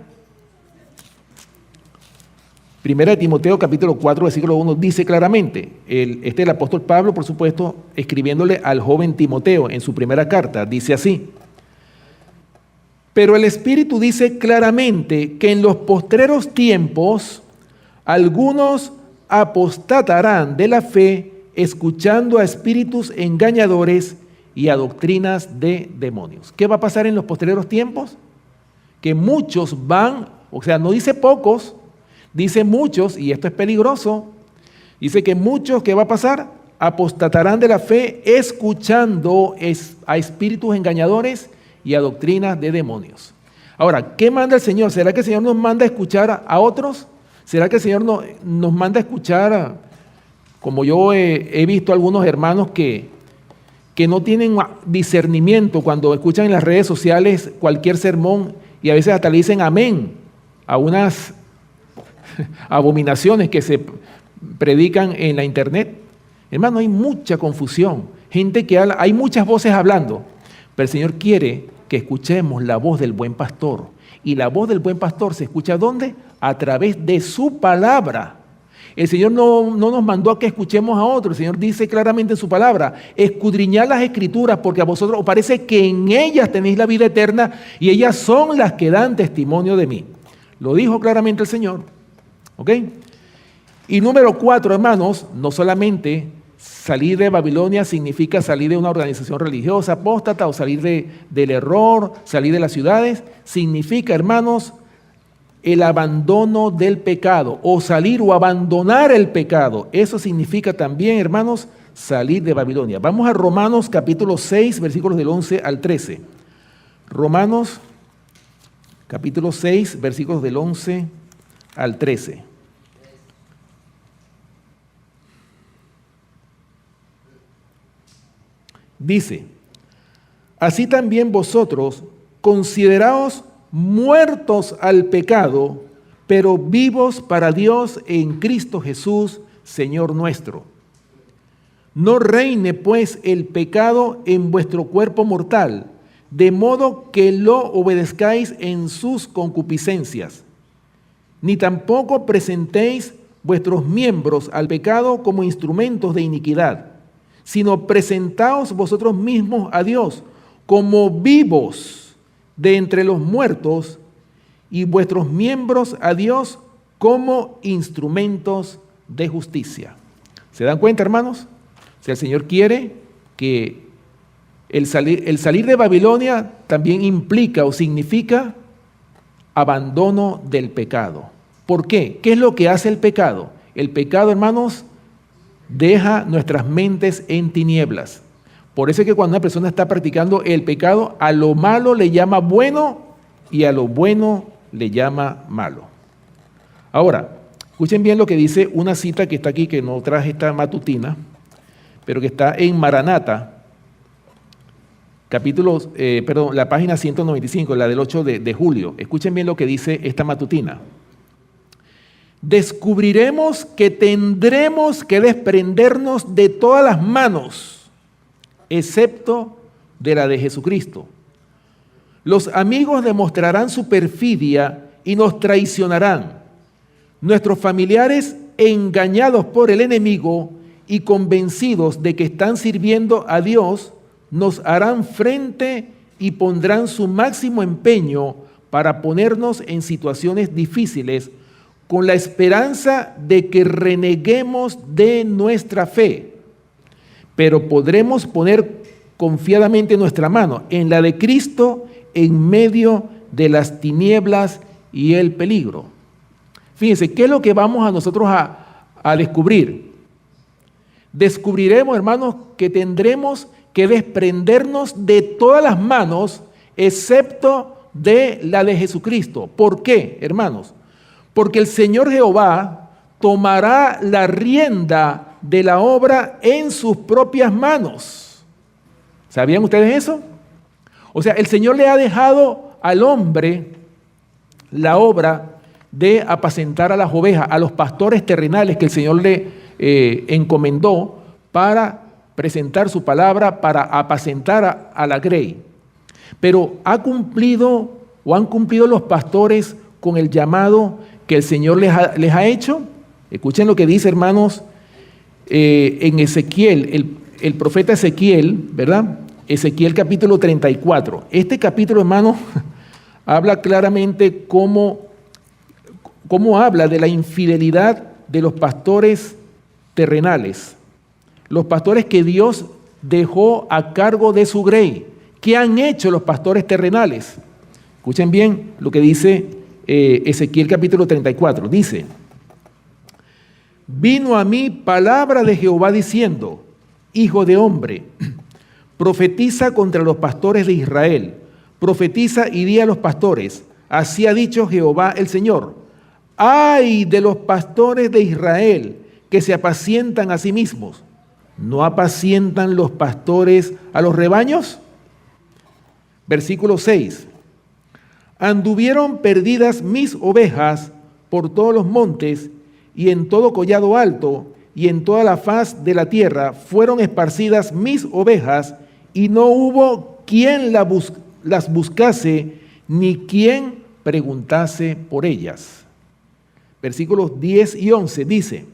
Primera de Timoteo, capítulo 4, versículo 1 dice claramente, el apóstol Pablo, por supuesto, escribiéndole al joven Timoteo en su primera carta, dice así. Pero el Espíritu dice claramente que en los postreros tiempos algunos apostatarán de la fe, escuchando a espíritus engañadores y a doctrinas de demonios. ¿Qué va a pasar en los postreros tiempos? Que muchos van, o sea, no dice pocos, dice muchos, y esto es peligroso, dice que muchos, ¿qué va a pasar? Apostatarán de la fe, escuchando a espíritus engañadores y a doctrinas de demonios. Ahora, ¿qué manda el Señor? ¿Será que el Señor nos manda a escuchar a otros? ¿Será que el Señor nos manda a escuchar, como yo he visto algunos hermanos que no tienen discernimiento cuando escuchan en las redes sociales cualquier sermón y a veces hasta le dicen amén a unas abominaciones que se predican en la internet? Hermano, hay mucha confusión, gente que habla, hay muchas voces hablando, pero el Señor quiere que escuchemos la voz del buen pastor Y la voz del buen pastor se escucha ¿dónde? A través de su palabra. El Señor no nos mandó a que escuchemos a otros. El Señor dice claramente en su palabra, escudriñad las Escrituras porque a vosotros os parece que en ellas tenéis la vida eterna y ellas son las que dan testimonio de mí. Lo dijo claramente el Señor. ¿Ok? Y número 4, hermanos, no solamente salir de Babilonia significa salir de una organización religiosa apóstata o salir del error, salir de las ciudades, significa, hermanos, el abandono del pecado o salir o abandonar el pecado. Eso significa también, hermanos, salir de Babilonia. Vamos a Romanos capítulo 6, versículos del 11 al 13. Romanos capítulo 6, versículos del 11 al 13. Dice, así también vosotros consideraos muertos al pecado, pero vivos para Dios en Cristo Jesús, Señor nuestro. No reine pues el pecado en vuestro cuerpo mortal, de modo que lo obedezcáis en sus concupiscencias, ni tampoco presentéis vuestros miembros al pecado como instrumentos de iniquidad, sino presentaos vosotros mismos a Dios como vivos de entre los muertos y vuestros miembros a Dios como instrumentos de justicia. ¿Se dan cuenta, hermanos? Si el Señor quiere que el salir de Babilonia también implica o significa abandono del pecado. ¿Por qué? ¿Qué es lo que hace el pecado? El pecado, hermanos, deja nuestras mentes en tinieblas. Por eso es que cuando una persona está practicando el pecado, a lo malo le llama bueno y a lo bueno le llama malo. Ahora, escuchen bien lo que dice una cita que está aquí, que no traje esta matutina, pero que está en Maranata, la página 195, la del 8 de julio. Escuchen bien lo que dice esta matutina. Descubriremos que tendremos que desprendernos de todas las manos, excepto de la de Jesucristo. Los amigos demostrarán su perfidia y nos traicionarán. Nuestros familiares, engañados por el enemigo y convencidos de que están sirviendo a Dios, nos harán frente y pondrán su máximo empeño para ponernos en situaciones difíciles con la esperanza de que reneguemos de nuestra fe. Pero podremos poner confiadamente nuestra mano en la de Cristo en medio de las tinieblas y el peligro. Fíjense, ¿qué es lo que vamos a nosotros a descubrir? Descubriremos, hermanos, que tendremos que desprendernos de todas las manos, excepto de la de Jesucristo. ¿Por qué, hermanos? Porque el Señor Jehová tomará la rienda de la obra en sus propias manos. ¿Sabían ustedes eso? O sea, el Señor le ha dejado al hombre la obra de apacentar a las ovejas, a los pastores terrenales que el Señor le encomendó para presentar su palabra, para apacentar a la grey. Pero han cumplido los pastores con el llamado que el Señor les ha hecho. Escuchen lo que dice, hermanos, en Ezequiel, el profeta Ezequiel, ¿verdad? Ezequiel capítulo 34. Este capítulo, hermanos, habla claramente cómo habla de la infidelidad de los pastores terrenales, los pastores que Dios dejó a cargo de su grey. ¿Qué han hecho los pastores terrenales? Escuchen bien lo que dice Ezequiel capítulo 34. Dice, vino a mí palabra de Jehová diciendo, hijo de hombre, profetiza contra los pastores de Israel, profetiza y di a los pastores, así ha dicho Jehová el Señor, ay de los pastores de Israel que se apacientan a sí mismos, ¿no apacientan los pastores a los rebaños? Versículo 6, anduvieron perdidas mis ovejas por todos los montes y en todo collado alto y en toda la faz de la tierra fueron esparcidas mis ovejas y no hubo quien las buscase ni quien preguntase por ellas. Versículos 10 y 11 dice: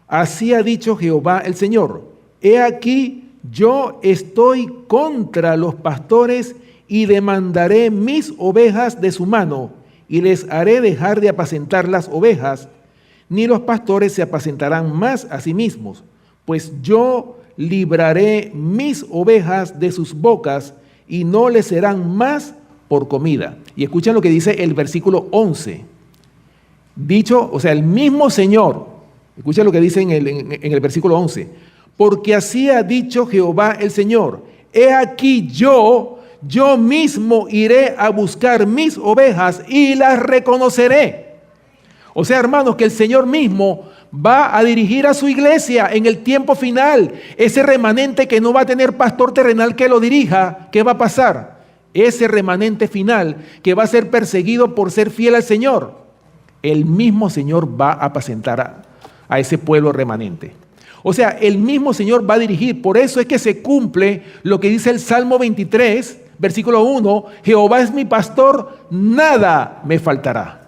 así ha dicho Jehová el Señor, he aquí yo estoy contra los pastores y demandaré mis ovejas de su mano y les haré dejar de apacentar las ovejas, ni los pastores se apacentarán más a sí mismos, pues yo libraré mis ovejas de sus bocas y no les serán más por comida. Y escuchen lo que dice el versículo 11. Dicho, o sea, el mismo Señor, escuchen lo que dice en el versículo 11. Porque así ha dicho Jehová el Señor, he aquí yo mismo iré a buscar mis ovejas y las reconoceré. O sea, hermanos, que el Señor mismo va a dirigir a su iglesia en el tiempo final. Ese remanente que no va a tener pastor terrenal que lo dirija, ¿qué va a pasar? Ese remanente final que va a ser perseguido por ser fiel al Señor, el mismo Señor va a apacentar a ese pueblo remanente. O sea, el mismo Señor va a dirigir. Por eso es que se cumple lo que dice el Salmo 23, versículo 1, Jehová es mi pastor, nada me faltará.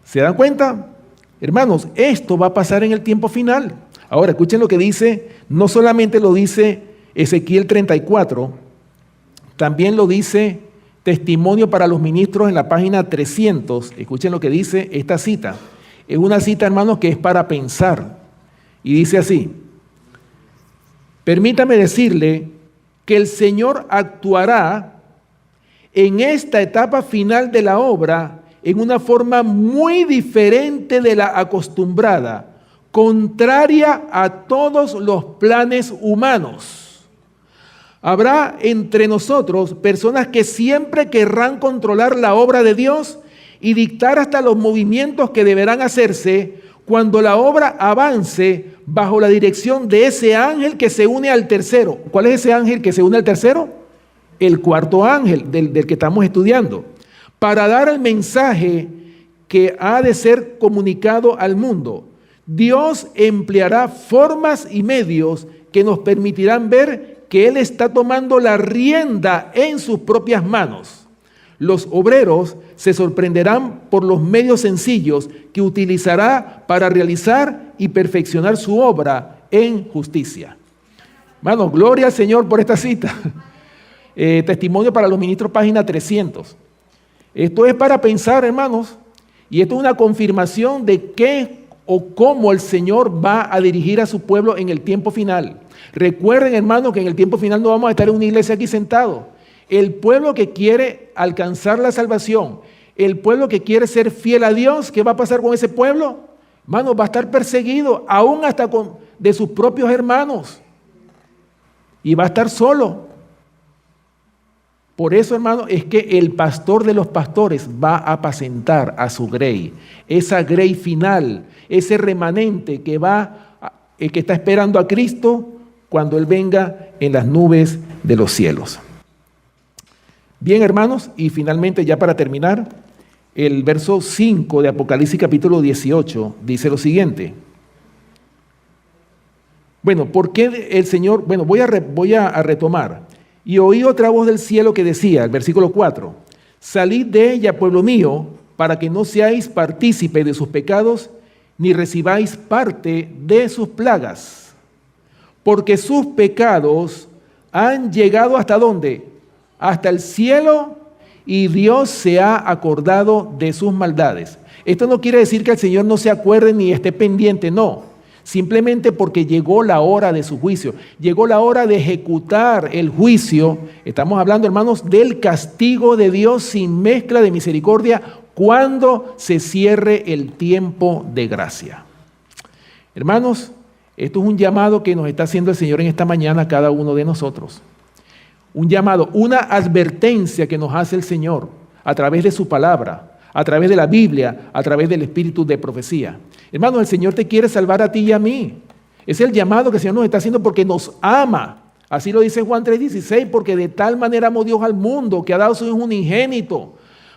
¿Se dan cuenta? Hermanos, esto va a pasar en el tiempo final. Ahora, escuchen lo que dice, no solamente lo dice Ezequiel 34, también lo dice Testimonio para los Ministros en la página 300. Escuchen lo que dice esta cita. Es una cita, hermanos, que es para pensar. Y dice así: permítame decirle que el Señor actuará en esta etapa final de la obra en una forma muy diferente de la acostumbrada, contraria a todos los planes humanos. Habrá entre nosotros personas que siempre querrán controlar la obra de Dios y dictar hasta los movimientos que deberán hacerse cuando la obra avance bajo la dirección de ese ángel que se une al tercero. ¿Cuál es ese ángel que se une al tercero? El cuarto ángel del que estamos estudiando. Para dar el mensaje que ha de ser comunicado al mundo, Dios empleará formas y medios que nos permitirán ver que Él está tomando la rienda en sus propias manos. Los obreros se sorprenderán por los medios sencillos que utilizará para realizar y perfeccionar su obra en justicia. Hermanos, gloria al Señor por esta cita. Testimonio para los Ministros, página 300. Esto es para pensar, hermanos, y esto es una confirmación de qué o cómo el Señor va a dirigir a su pueblo en el tiempo final. Recuerden, hermanos, que en el tiempo final no vamos a estar en una iglesia aquí sentados. El pueblo que quiere alcanzar la salvación, el pueblo que quiere ser fiel a Dios, ¿qué va a pasar con ese pueblo? Hermanos, va a estar perseguido, aún hasta de sus propios hermanos. Y va a estar solo. Por eso, hermano, es que el pastor de los pastores va a apacentar a su grey, esa grey final, ese remanente que está esperando a Cristo cuando Él venga en las nubes de los cielos. Bien, hermanos, y finalmente ya para terminar, el verso 5 de Apocalipsis capítulo 18 dice lo siguiente. Bueno, ¿por qué el Señor? Bueno, voy a retomar. Y oí otra voz del cielo que decía, el versículo 4, salid de ella, pueblo mío, para que no seáis partícipe de sus pecados, ni recibáis parte de sus plagas. Porque sus pecados han llegado ¿hasta dónde? Hasta el cielo, y Dios se ha acordado de sus maldades. Esto no quiere decir que el Señor no se acuerde ni esté pendiente, no. Simplemente porque llegó la hora de su juicio, llegó la hora de ejecutar el juicio. Estamos hablando, hermanos, del castigo de Dios sin mezcla de misericordia cuando se cierre el tiempo de gracia. Hermanos, esto es un llamado que nos está haciendo el Señor en esta mañana a cada uno de nosotros. Un llamado, una advertencia que nos hace el Señor a través de su palabra, a través de la Biblia, a través del espíritu de profecía. Hermano, el Señor te quiere salvar a ti y a mí. Es el llamado que el Señor nos está haciendo porque nos ama. Así lo dice Juan 3:16, porque de tal manera amó Dios al mundo que ha dado su Hijo unigénito,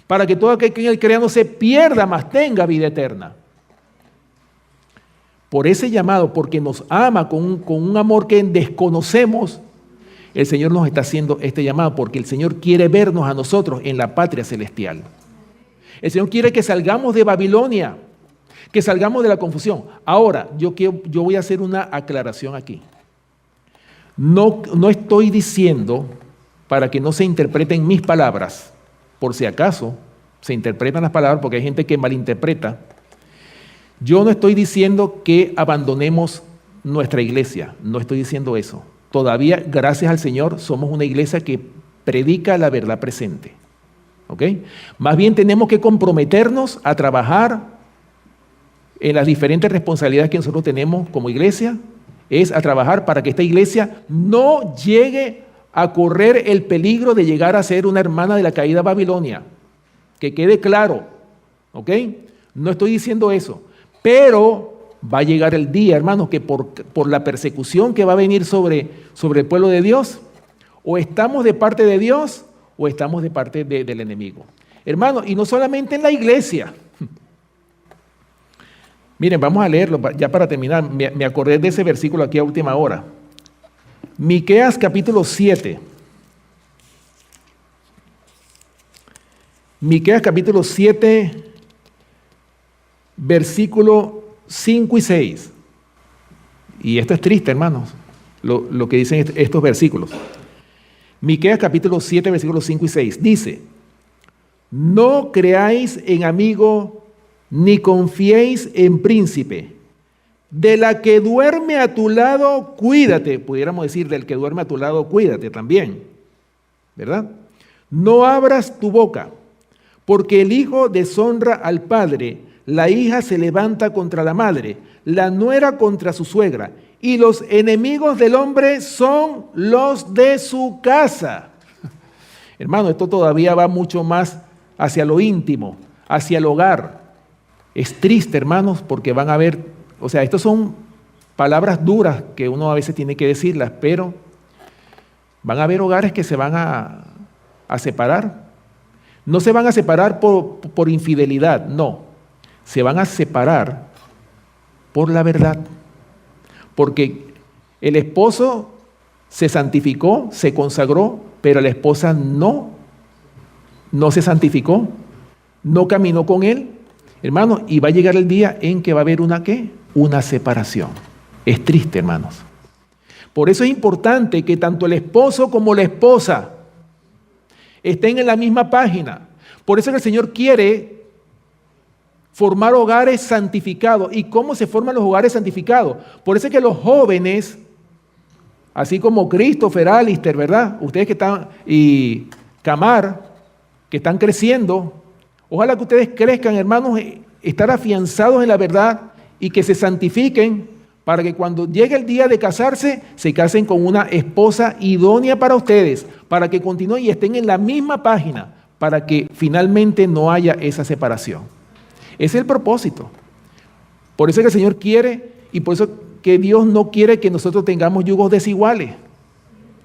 para que todo aquel que en Él crea no se pierda, mas tenga vida eterna. Por ese llamado, porque nos ama con un amor que desconocemos, el Señor nos está haciendo este llamado porque el Señor quiere vernos a nosotros en la patria celestial. El Señor quiere que salgamos de Babilonia, que salgamos de la confusión. Ahora, yo voy a hacer una aclaración aquí. No estoy diciendo, para que no se interpreten mis palabras, por si acaso se interpretan las palabras, porque hay gente que malinterpreta. Yo no estoy diciendo que abandonemos nuestra iglesia, no estoy diciendo eso. Todavía, gracias al Señor, somos una iglesia que predica la verdad presente. ¿Ok? Más bien tenemos que comprometernos a trabajar en las diferentes responsabilidades que nosotros tenemos como iglesia, es a trabajar para que esta iglesia no llegue a correr el peligro de llegar a ser una hermana de la caída Babilonia. Que quede claro, ¿ok? No estoy diciendo eso, pero va a llegar el día, hermanos, que por la persecución que va a venir sobre el pueblo de Dios, o estamos de parte de Dios o estamos de parte del enemigo. Hermanos, y no solamente en la iglesia. Miren, vamos a leerlo ya para terminar. Me acordé de ese versículo aquí a última hora. Miqueas capítulo 7. Miqueas capítulo 7, versículo 5 y 6. Y esto es triste, hermanos, lo que dicen estos versículos. Miqueas capítulo 7, versículos 5 y 6. Dice, no creáis en amigo, ni confiéis en príncipe. De la que duerme a tu lado, cuídate. Pudiéramos decir, del que duerme a tu lado, cuídate también. ¿Verdad? No abras tu boca, porque el hijo deshonra al padre, la hija se levanta contra la madre, la nuera contra su suegra, y los enemigos del hombre son los de su casa. Hermano, esto todavía va mucho más hacia lo íntimo, hacia el hogar. Es triste, hermanos, porque van a haber, o sea, estas son palabras duras que uno a veces tiene que decirlas, pero van a haber hogares que se van a separar. No se van a separar por infidelidad, no. Se van a separar por la verdad. Porque el esposo se santificó, se consagró, pero la esposa no se santificó, no caminó con él. Hermanos, y va a llegar el día en que va a haber una ¿qué? Una separación. Es triste, hermanos. Por eso es importante que tanto el esposo como la esposa estén en la misma página. Por eso que el Señor quiere formar hogares santificados. ¿Y cómo se forman los hogares santificados? Por eso es que los jóvenes, así como Christopher, Alistair, ¿verdad? Ustedes que están, y Camar, que están creciendo, ojalá que ustedes crezcan, hermanos, estar afianzados en la verdad y que se santifiquen para que cuando llegue el día de casarse, se casen con una esposa idónea para ustedes, para que continúen y estén en la misma página, para que finalmente no haya esa separación. Ese es el propósito. Por eso es que el Señor quiere, y por eso que Dios no quiere que nosotros tengamos yugos desiguales.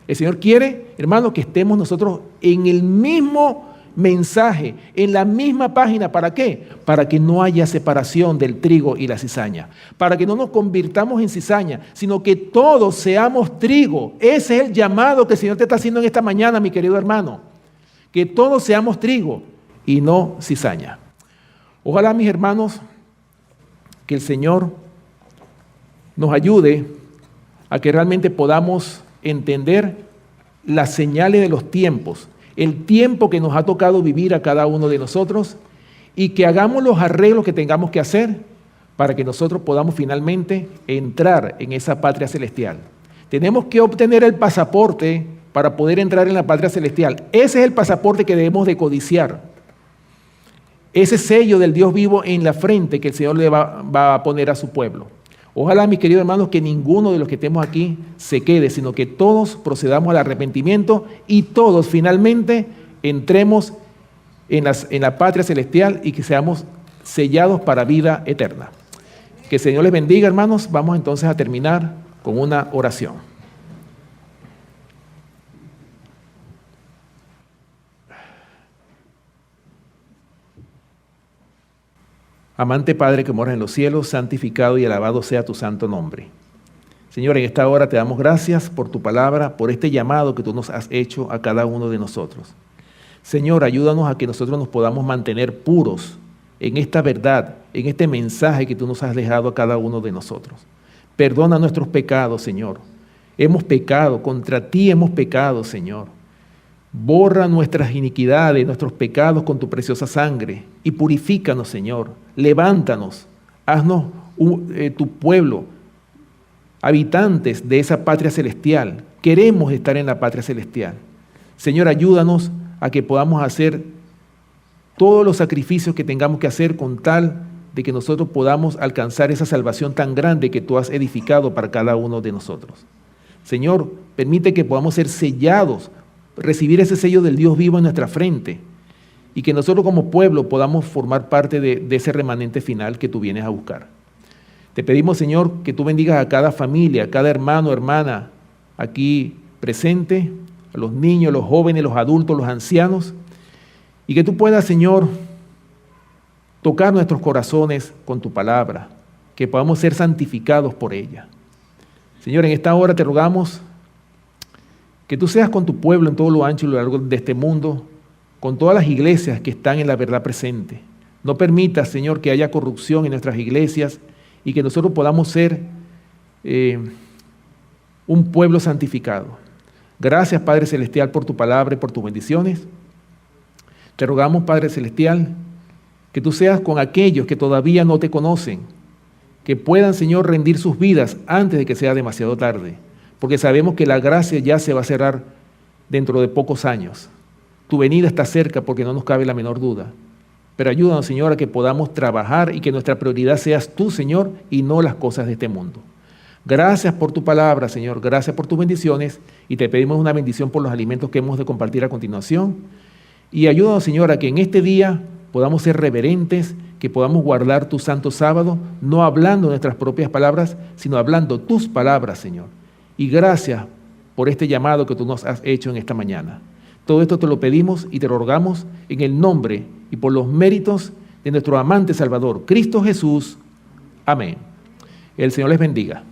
El Señor quiere, hermanos, que estemos nosotros en el mismo mensaje, en la misma página. ¿Para qué? Para que no haya separación del trigo y la cizaña. Para que no nos convirtamos en cizaña, sino que todos seamos trigo. Ese es el llamado que el Señor te está haciendo en esta mañana, mi querido hermano. Que todos seamos trigo y no cizaña. Ojalá, mis hermanos, que el Señor nos ayude a que realmente podamos entender las señales de los tiempos, el tiempo que nos ha tocado vivir a cada uno de nosotros y que hagamos los arreglos que tengamos que hacer para que nosotros podamos finalmente entrar en esa patria celestial. Tenemos que obtener el pasaporte para poder entrar en la patria celestial. Ese es el pasaporte que debemos de codiciar. Ese sello del Dios vivo en la frente que el Señor le va a poner a su pueblo. Ojalá, mis queridos hermanos, que ninguno de los que estemos aquí se quede, sino que todos procedamos al arrepentimiento y todos finalmente entremos en la patria celestial y que seamos sellados para vida eterna. Que el Señor les bendiga, hermanos. Vamos entonces a terminar con una oración. Amante Padre que moras en los cielos, santificado y alabado sea tu santo nombre. Señor, en esta hora te damos gracias por tu palabra, por este llamado que tú nos has hecho a cada uno de nosotros. Señor, ayúdanos a que nosotros nos podamos mantener puros en esta verdad, en este mensaje que tú nos has dejado a cada uno de nosotros. Perdona nuestros pecados, Señor. Hemos pecado, contra ti hemos pecado, Señor. Borra nuestras iniquidades, nuestros pecados con tu preciosa sangre y purifícanos, Señor. Levántanos, haznos tu pueblo, habitantes de esa patria celestial. Queremos estar en la patria celestial. Señor, ayúdanos a que podamos hacer todos los sacrificios que tengamos que hacer con tal de que nosotros podamos alcanzar esa salvación tan grande que tú has edificado para cada uno de nosotros. Señor, permite que podamos ser sellados, recibir ese sello del Dios vivo en nuestra frente y que nosotros como pueblo podamos formar parte de ese remanente final que tú vienes a buscar. Te pedimos, Señor, que tú bendigas a cada familia, a cada hermano, hermana aquí presente, a los niños, los jóvenes, los adultos, los ancianos, y que tú puedas, Señor, tocar nuestros corazones con tu palabra, que podamos ser santificados por ella. Señor, en esta hora te rogamos que tú seas con tu pueblo en todo lo ancho y lo largo de este mundo, con todas las iglesias que están en la verdad presente. No permitas, Señor, que haya corrupción en nuestras iglesias y que nosotros podamos ser un pueblo santificado. Gracias, Padre Celestial, por tu palabra y por tus bendiciones. Te rogamos, Padre Celestial, que tú seas con aquellos que todavía no te conocen, que puedan, Señor, rendir sus vidas antes de que sea demasiado tarde, porque sabemos que la gracia ya se va a cerrar dentro de pocos años. Tu venida está cerca porque no nos cabe la menor duda. Pero ayúdanos, Señor, a que podamos trabajar y que nuestra prioridad seas tú, Señor, y no las cosas de este mundo. Gracias por tu palabra, Señor. Gracias por tus bendiciones y te pedimos una bendición por los alimentos que hemos de compartir a continuación. Y ayúdanos, Señor, a que en este día podamos ser reverentes, que podamos guardar tu santo sábado, no hablando nuestras propias palabras, sino hablando tus palabras, Señor. Y gracias por este llamado que tú nos has hecho en esta mañana. Todo esto te lo pedimos y te lo rogamos en el nombre y por los méritos de nuestro amante Salvador, Cristo Jesús. Amén. El Señor les bendiga.